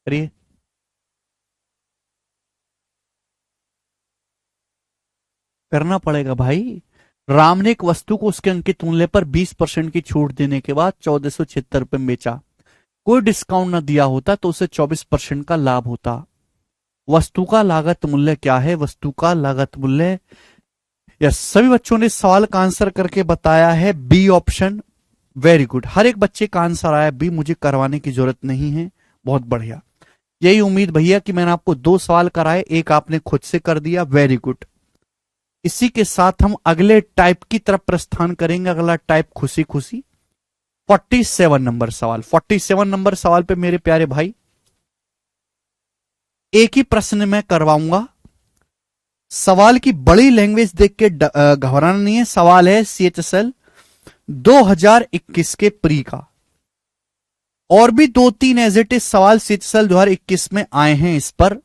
करिए। करना पड़ेगा भाई। राम ने एक वस्तु को उसके अंकित मूल्य पर 20% की छूट देने के बाद 1476 रुपए में बेचा। कोई डिस्काउंट न दिया होता तो उसे 24% का लाभ होता। वस्तु का लागत मूल्य क्या है? वस्तु का लागत मूल्य, यस, सभी बच्चों ने सवाल का आंसर करके बताया है बी ऑप्शन। वेरी गुड, हर एक बच्चे का आंसर आया बी, मुझे करवाने की जरूरत नहीं है। बहुत बढ़िया, यही उम्मीद भैया कि मैंने आपको 2 सवाल कराए, एक आपने खुद से कर दिया। Very good. इसी के साथ हम अगले टाइप की तरफ प्रस्थान करेंगे। अगला टाइप खुशी खुशी 47 नंबर सवाल। 47 नंबर सवाल पे मेरे प्यारे भाई एक ही प्रश्न मैं करवाऊंगा। सवाल की बड़ी लैंग्वेज देख के घबराना नहीं है। सवाल है CHSL 2021 के प्री का। और भी 2-3 एज इट इज सवाल CHSL 2021 में आए हैं, इस पर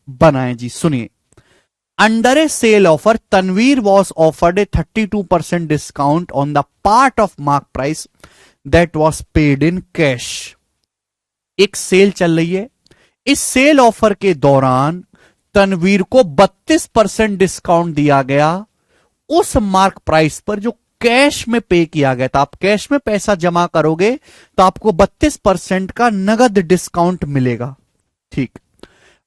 बनाए जी। सुनिए, under a sale offer Tanveer was offered a 32% discount on the part of mark price that was paid in cash. एक सेल चल रही है, इस सेल ऑफर के दौरान तनवीर को 32% डिस्काउंट दिया गया उस मार्क प्राइस पर जो कैश में पे किया गया था। आप कैश में पैसा जमा करोगे तो आपको 32% का नगद डिस्काउंट मिलेगा, ठीक।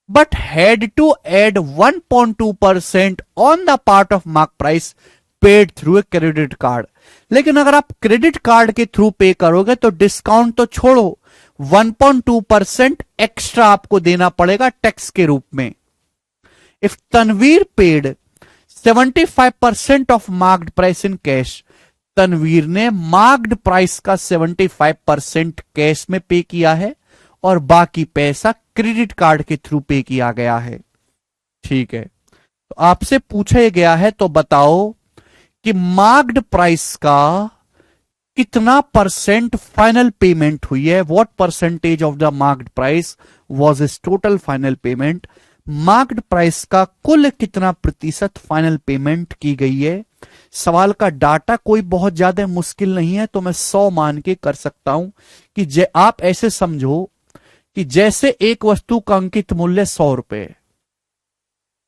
But had to add 1.2% on the part of mark price paid through a credit card. लेकिन अगर आप क्रेडिट कार्ड के थ्रू पे करोगे तो डिस्काउंट तो छोड़ो, 1.2% एक्स्ट्रा आपको देना पड़ेगा टैक्स के रूप में। If Tanveer paid 75% of marked price in cash, Tanveer ने मार्क्ड प्राइस का 75% कैश में पे किया है और बाकी पैसा क्रेडिट कार्ड के थ्रू पे किया गया है, ठीक है। तो आपसे पूछा गया है तो बताओ कि मार्क्ड प्राइस का कितना परसेंट फाइनल पेमेंट हुई है। What percentage of the marked price was is total final payment. Marked price का कुल कितना प्रतिशत फाइनल पेमेंट की गई है। सवाल का डाटा कोई बहुत ज्यादा मुश्किल नहीं है, तो मैं 100 मान के कर सकता हूं कि आप ऐसे समझो कि जैसे एक वस्तु का अंकित मूल्य 100 रुपए,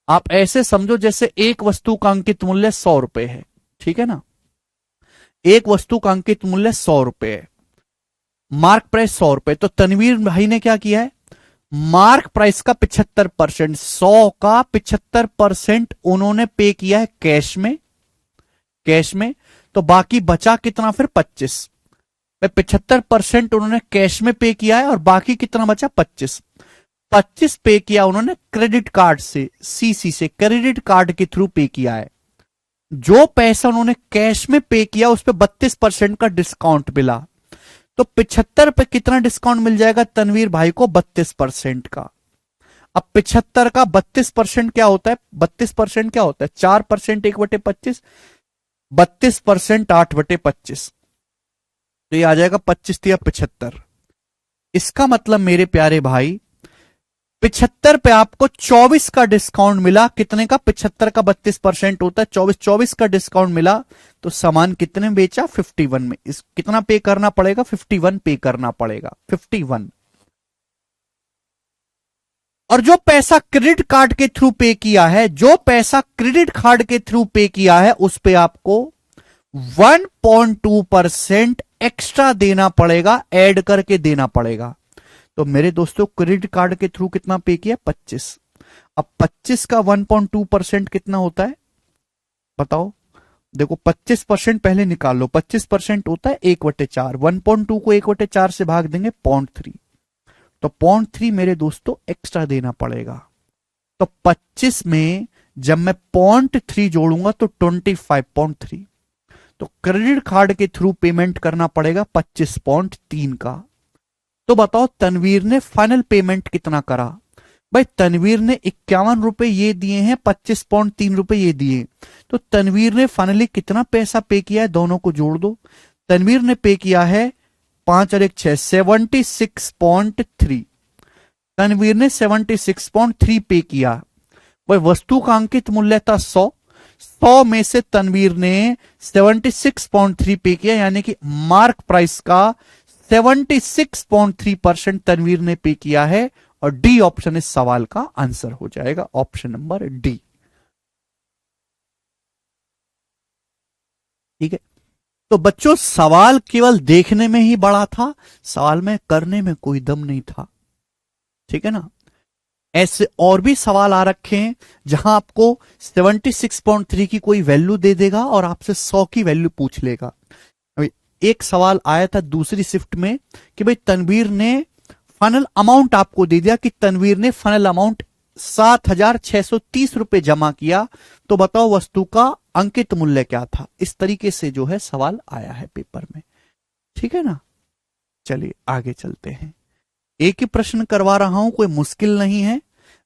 आप ऐसे समझो जैसे एक वस्तु का अंकित मूल्य 100 रुपए है, ठीक है ना। एक वस्तु का अंकित मूल्य 100 रुपए है, मार्क प्राइस 100 रुपए। तो तनवीर भाई ने क्या किया है, मार्क प्राइस का 75%, 100 का 75% उन्होंने पे किया है कैश में। तो बाकी बचा कितना फिर 25। 75% उन्होंने कैश में पे किया है और बाकी कितना बचा 25 पे किया उन्होंने क्रेडिट कार्ड से, CC से, क्रेडिट कार्ड के थ्रू पे किया है। जो पैसा उन्होंने कैश में पे किया उस पर 32% का डिस्काउंट मिला, तो 75 पे कितना डिस्काउंट मिल जाएगा तनवीर भाई को, 32% का। अब 75 का 32% क्या होता है, 32% क्या होता है, 4% 1/25, 32% 8/25, तो ये आ जाएगा 25 या 75। इसका मतलब मेरे प्यारे भाई 75 पे आपको 24 का डिस्काउंट मिला। कितने का, 75 का 32% होता है, 24 का डिस्काउंट मिला। तो सामान कितने में बेचा, 51 में। इस कितना पे करना पड़ेगा, 51 पे करना पड़ेगा, 51। और जो पैसा क्रेडिट कार्ड के थ्रू पे किया है, उस पे आपको 1.2% एक्स्ट्रा देना पड़ेगा, ऐड करके देना पड़ेगा। तो मेरे दोस्तों क्रेडिट कार्ड के थ्रू कितना पे किया, 25। अब 25 का 1.2% कितना होता है बताओ। देखो 25% पहले निकाल लो, 25% होता है 1/4, 1.2 को 1/4 से भाग देंगे 0.3, तो 0.3 मेरे दोस्तों एक्स्ट्रा देना पड़ेगा। तो 25 में जब मैं 0.3 जोड़ूंगा तो 25.3, तो क्रेडिट कार्ड के थ्रू पेमेंट करना पड़ेगा 25.3 का। तो बताओ तनवीर ने फाइनल पेमेंट कितना करा। भाई तनवीर ने 51 रुपए ये दिए हैं, 25.3 रुपए ये दिए, तो तनवीर ने फाइनली कितना पैसा पे किया है, दोनों को जोड़ दो। तनवीर ने पे किया है 5 और 1 6, 76.3। तनवीर ने 76.3 पे किया। भाई वस्तु का अंकित मूल्य था 100 में से तनवीर ने 76.3 पे किया, यानी कि मार्क प्राइस का 76.3% तनवीर ने पे किया है और डी ऑप्शन इस सवाल का आंसर हो जाएगा, ऑप्शन नंबर डी। ठीक है, तो बच्चों सवाल केवल देखने में ही बड़ा था, सवाल में करने में कोई दम नहीं था। ठीक है ना, ऐसे और भी सवाल आ रखे हैं जहां आपको 76.3 की कोई वैल्यू दे देगा और आपसे 100 की वैल्यू पूछ लेगा। अभी एक सवाल आया था दूसरी शिफ्ट में कि भाई तनवीर ने फाइनल अमाउंट आपको दे दिया कि तनवीर ने फाइनल अमाउंट 7,630 रुपए जमा किया, तो बताओ वस्तु का अंकित मूल्य क्या था। इस तरीके से जो है सवाल आया है पेपर में। ठीक है ना, चलिए आगे चलते हैं। एक ही प्रश्न करवा रहा हूं, कोई मुश्किल नहीं है।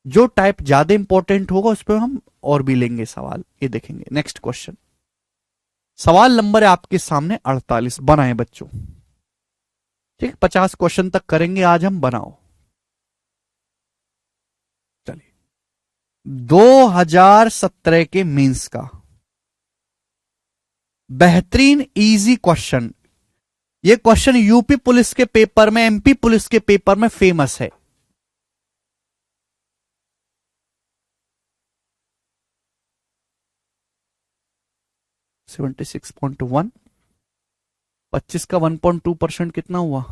जो टाइप ज्यादा इंपॉर्टेंट होगा उस पर हम और भी लेंगे सवाल, ये देखेंगे। नेक्स्ट क्वेश्चन, सवाल नंबर है आपके सामने 48। बनाए बच्चों, ठीक, 50 क्वेश्चन तक करेंगे आज हम, बनाओ। चलिए, 2017 के मेंस का बेहतरीन इजी क्वेश्चन। ये क्वेश्चन यूपी पुलिस के पेपर में, एमपी पुलिस के पेपर में फेमस है। सेवेंटी 26.1, 25 का 1.2% कितना हुआ,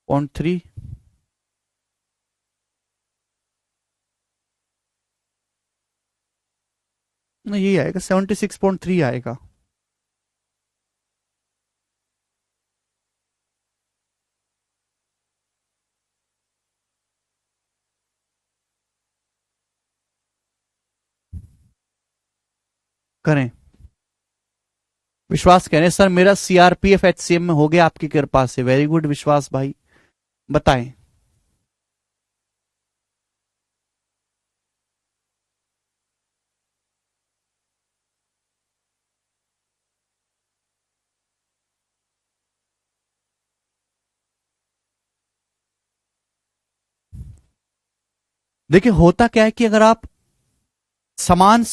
0.3। यही आएगा, 76.3 आएगा। करें, विश्वास कह रहे हैं सर मेरा सीआरपीएफ एचसीएम में हो गया आपकी कृपा से। वेरी गुड विश्वास भाई, बताएं। देखिए होता क्या है कि अगर आप सामान,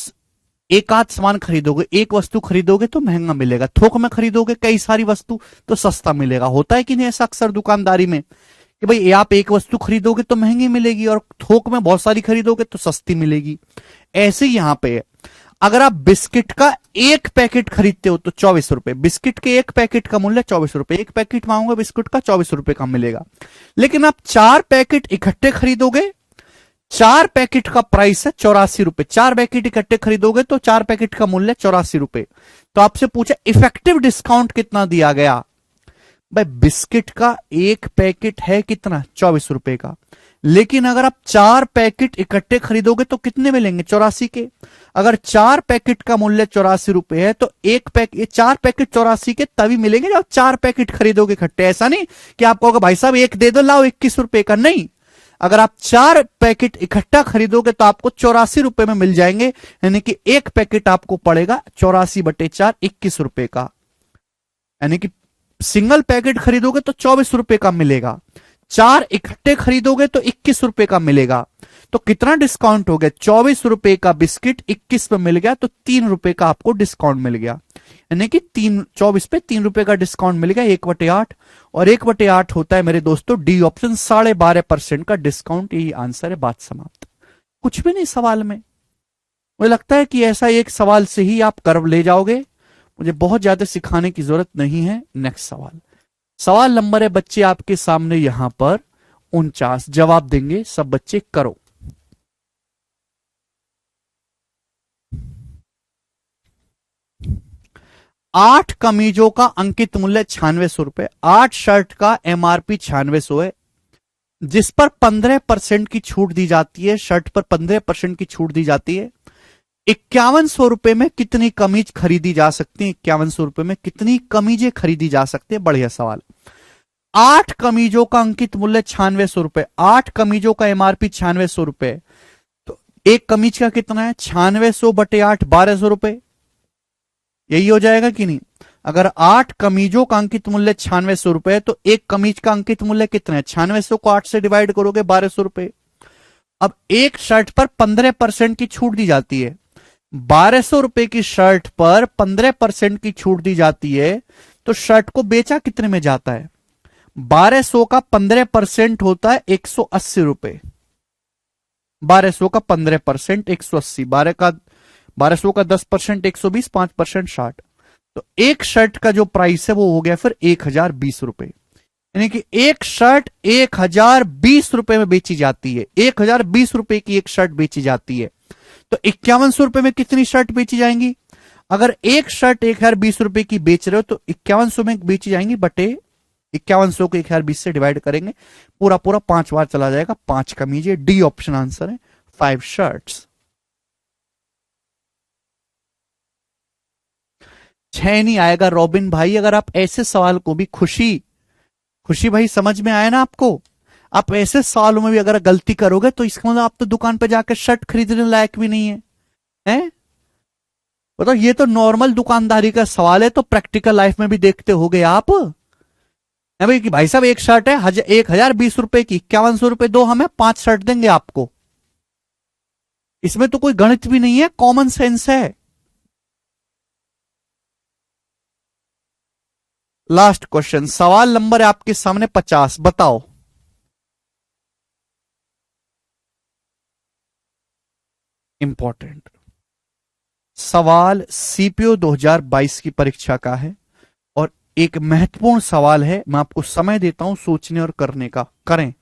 एक आध सामान खरीदोगे, एक वस्तु खरीदोगे तो महंगा मिलेगा, थोक में खरीदोगे कई सारी वस्तु तो सस्ता मिलेगा। होता है कि नहीं ऐसा अक्सर दुकानदारी में कि भाई आप एक वस्तु खरीदोगे तो महंगी मिलेगी और थोक में बहुत सारी खरीदोगे तो सस्ती मिलेगी। ऐसे ही यहां पे है, अगर आप बिस्किट का एक पैकेट खरीदते हो तो 24 रुपए, बिस्किट के एक पैकेट का मूल्य 24 रुपए, एक पैकेट मांगोगे बिस्कुट का 24 रुपए का मिलेगा। लेकिन आप 4 पैकेट इकट्ठे खरीदोगे, 4 पैकेट का प्राइस है 84 रुपए, 4 पैकेट इकट्ठे खरीदोगे तो 4 पैकेट का मूल्य 84 रुपए। तो आपसे पूछा इफेक्टिव डिस्काउंट कितना दिया गया। भाई बिस्किट का एक पैकेट है कितना, 24 रुपए का, लेकिन अगर आप 4 पैकेट इकट्ठे खरीदोगे तो कितने मिलेंगे, 84 के। अगर 4 पैकेट का मूल्य 84 रुपए है तो एक पैकेट, 4 पैकेट 84 के तभी मिलेंगे जब 4 पैकेट खरीदोगे इकट्ठे। ऐसा नहीं कि आप कहोगे भाई साहब एक दे दो लाओ 21 रुपए का, नहीं। अगर आप 4 पैकेट इकट्ठा खरीदोगे तो आपको 84 रुपए में मिल जाएंगे, यानी कि एक पैकेट आपको पड़ेगा 84/4 21 रुपए का। यानी कि सिंगल पैकेट खरीदोगे तो 24 रुपए का मिलेगा, 4 इकट्ठे खरीदोगे तो 21 रुपए का मिलेगा। तो कितना डिस्काउंट हो गया, 24 रुपए का बिस्किट 21 पे मिल गया, तो 3 रुपए का आपको डिस्काउंट मिल गया। यानी कि 24 पे 3 रुपए का डिस्काउंट मिल गया, 1/8। और 1/8 होता है मेरे दोस्तों डी ऑप्शन, 12.5% का डिस्काउंट। यही आंसर है, बात समाप्त। कुछ भी नहीं सवाल में। मुझे लगता है कि ऐसा एक सवाल से ही आप कर ले जाओगे, मुझे बहुत ज्यादा सिखाने की जरूरत नहीं है। नेक्स्ट सवाल, सवाल नंबर है बच्चे आपके सामने यहां पर 49। जवाब देंगे सब बच्चे, करो। आठ कमीजों का अंकित मूल्य 9600 रुपए, 8 शर्ट का एमआरपी 9600 है, जिस पर 15% की छूट दी जाती है। शर्ट पर 15% की छूट दी जाती है। 5100 रुपए में कितनी कमीज खरीदी जा सकती है, 5100 रुपए में कितनी कमीजें खरीदी जा सकती है। बढ़िया सवाल। 8 कमीजों का अंकित मूल्य 9600 रुपए, 8 कमीजों का एमआरपी 9600 रुपए, तो एक कमीज का कितना है, 9600/8 1200 रुपए। यही हो जाएगा कि नहीं। अगर 8 कमीजों का अंकित मूल्य 9600 रुपए, तो एक कमीज का अंकित मूल्य कितना है, 9600 को 8 से डिवाइड करोगे 1200 रुपए। अब एक शर्ट पर 15% की छूट दी जाती है, 1200 रुपए की शर्ट पर 15% की छूट दी जाती है, तो शर्ट को बेचा कितने में जाता है, 1200 का 15% होता है 180 रुपए। 1200 का 15% 180, 1200 का 10% 120, 5% 60। तो एक शर्ट का जो प्राइस है वो हो गया फिर 1020 रुपए। यानी कि एक शर्ट 1020 रुपए में बेची जाती है। 1020 रुपए की एक शर्ट बेची जाती है। तो 5100 रुपए में कितनी शर्ट बेची जाएंगी? अगर एक शर्ट 1020 रुपए की बेच रहे हो तो 5100 में बेची जाएंगी, बटे 5100 को 1020 से डिवाइड करेंगे, पूरा पूरा 5 बार चला जाएगा, 5 कमीजिए। डी ऑप्शन आंसर है, 5 शर्ट्स। 6 नहीं आएगा रॉबिन भाई। अगर आप ऐसे सवाल को भी खुशी खुशी भाई समझ में आया ना आपको? आप ऐसे सवालों में भी अगर गलती करोगे तो इसका मतलब आप तो दुकान पे जाकर शर्ट खरीदने लायक भी नहीं है, हैं? बताओ, ये तो नॉर्मल दुकानदारी का सवाल है, तो प्रैक्टिकल लाइफ में भी देखते होगे आप, है भाई? कि भाई साहब एक शर्ट है 1020 रुपए की, 5100 रुपए दो हमें, 5 शर्ट देंगे आपको। इसमें तो कोई गणित भी नहीं है, कॉमन सेंस है। लास्ट क्वेश्चन, सवाल नंबर है आपके सामने 50, बताओ। इंपॉर्टेंट सवाल सीपीओ 2022 की परीक्षा का है और एक महत्वपूर्ण सवाल है। मैं आपको समय देता हूं सोचने और करने का, करें।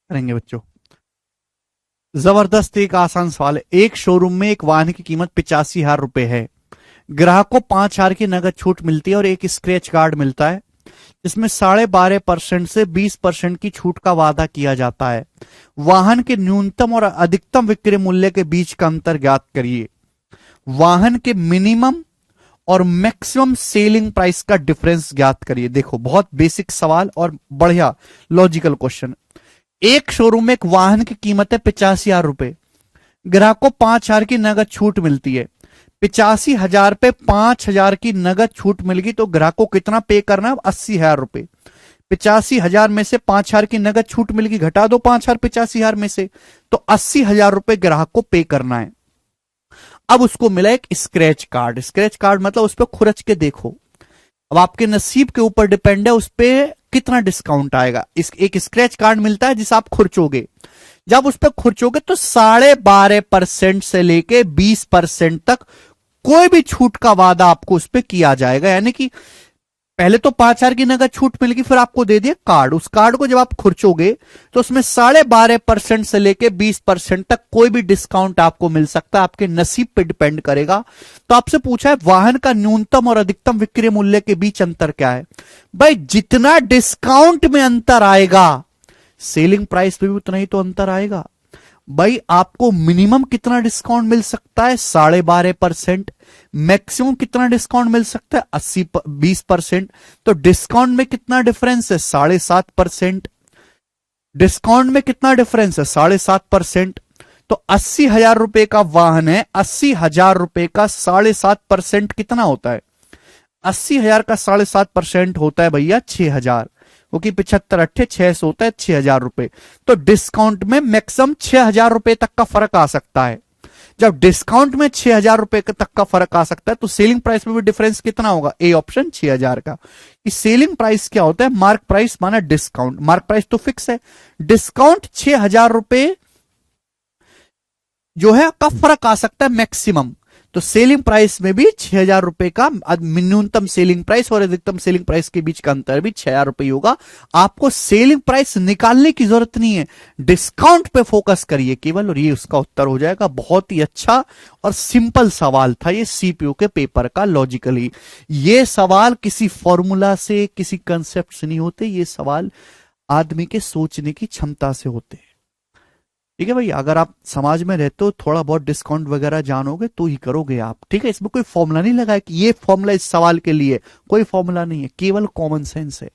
करेंगे बच्चों। जबरदस्त एक आसान सवाल है। एक शोरूम में एक वाहन की कीमत 85,000 रुपए है। ग्राहक को 5,000 की नगद छूट मिलती है और एक स्क्रैच कार्ड मिलता है जिसमें 12.5% से 20% की छूट का वादा किया जाता है। वाहन के न्यूनतम और अधिकतम विक्रय मूल्य के बीच का अंतर ज्ञात करिए। वाहन के मिनिमम और मैक्सिमम सेलिंग प्राइस का डिफरेंस ज्ञात करिए। देखो, बहुत बेसिक सवाल और बढ़िया लॉजिकल क्वेश्चन। एक शोरूम में एक वाहन की कीमत है 85,000 रुपए। ग्राहक को 5,000 की नगद छूट मिलती है। 85,000 पे 5,000 की नगद छूट मिल गई तो ग्राहक को कितना पे करना है? 80,000 रुपए। 85,000 में से 5,000 की नगद छूट मिल गई, घटा दो 5,000 85,000 में से, तो 80,000 रुपए ग्राहक को पे करना है। अब उसको मिला एक स्क्रैच कार्ड। स्क्रैच कार्ड मतलब उस पर खुरच के देखो। अब आपके नसीब के ऊपर डिपेंड है उस पर कितना डिस्काउंट आएगा। एक स्क्रैच कार्ड मिलता है जिसे आप खुरचोगे। जब उस पर खुरचोगे तो 12.5% से लेके 20% तक कोई भी छूट का वादा आपको उस पर किया जाएगा। यानी कि पहले तो 5,000 की नगद छूट मिलेगी, फिर आपको दे दिया कार्ड। उस कार्ड को जब आप खुरचोगे तो उसमें 12.5% से लेके 20% तक कोई भी डिस्काउंट आपको मिल सकता है। आपके नसीब पे डिपेंड करेगा। तो आपसे पूछा है वाहन का न्यूनतम और अधिकतम विक्रय मूल्य के बीच अंतर क्या है? भाई, जितना डिस्काउंट में अंतर आएगा सेलिंग प्राइस पे भी उतना ही तो अंतर आएगा। भाई आपको मिनिमम कितना डिस्काउंट मिल सकता है? 12.5%। मैक्सिमम कितना डिस्काउंट मिल सकता है? 20%। तो डिस्काउंट में कितना डिफरेंस है? 7.5%। डिस्काउंट में कितना डिफरेंस है? 7.5%। तो 80,000 रुपए का वाहन है, 80,000 रुपए का 7.5% कितना होता है? 80,000 का 7.5% होता है भैया 6,000, क्योंकि 75 8 600 होता है 6,000 रुपए। तो डिस्काउंट में मैक्सिमम 6,000 रुपए तक का फर्क आ सकता है। जब डिस्काउंट में 6,000 रुपए तक का फर्क आ सकता है तो सेलिंग प्राइस में भी डिफरेंस कितना होगा? ए ऑप्शन 6,000 का। इस सेलिंग प्राइस क्या होता है? मार्क प्राइस माना डिस्काउंट। मार्क प्राइस तो फिक्स है, डिस्काउंट 6,000 रुपए जो है का फर्क आ सकता है मैक्सिमम। तो सेलिंग प्राइस में भी 6,000 रुपए का न्यूनतम सेलिंग प्राइस और अधिकतम सेलिंग प्राइस के बीच का अंतर भी 6,000 रुपए होगा। आपको सेलिंग प्राइस निकालने की जरूरत नहीं है, डिस्काउंट पे फोकस करिए केवल, और ये उसका उत्तर हो जाएगा। बहुत ही अच्छा और सिंपल सवाल था ये सीपीयू के पेपर का लॉजिकली। ये सवाल किसी फॉर्मूला से, किसी कंसेप्ट से नहीं होते, ये सवाल आदमी के सोचने की क्षमता से होते हैं। ठीक है भाई, अगर आप समाज में रहते हो, थोड़ा बहुत डिस्काउंट वगैरह जानोगे तो ही करोगे आप। ठीक है, इसमें कोई फॉर्मूला नहीं लगा है कि ये फॉर्मूला इस सवाल के लिए, कोई फॉर्मूला नहीं है, केवल कॉमन सेंस है।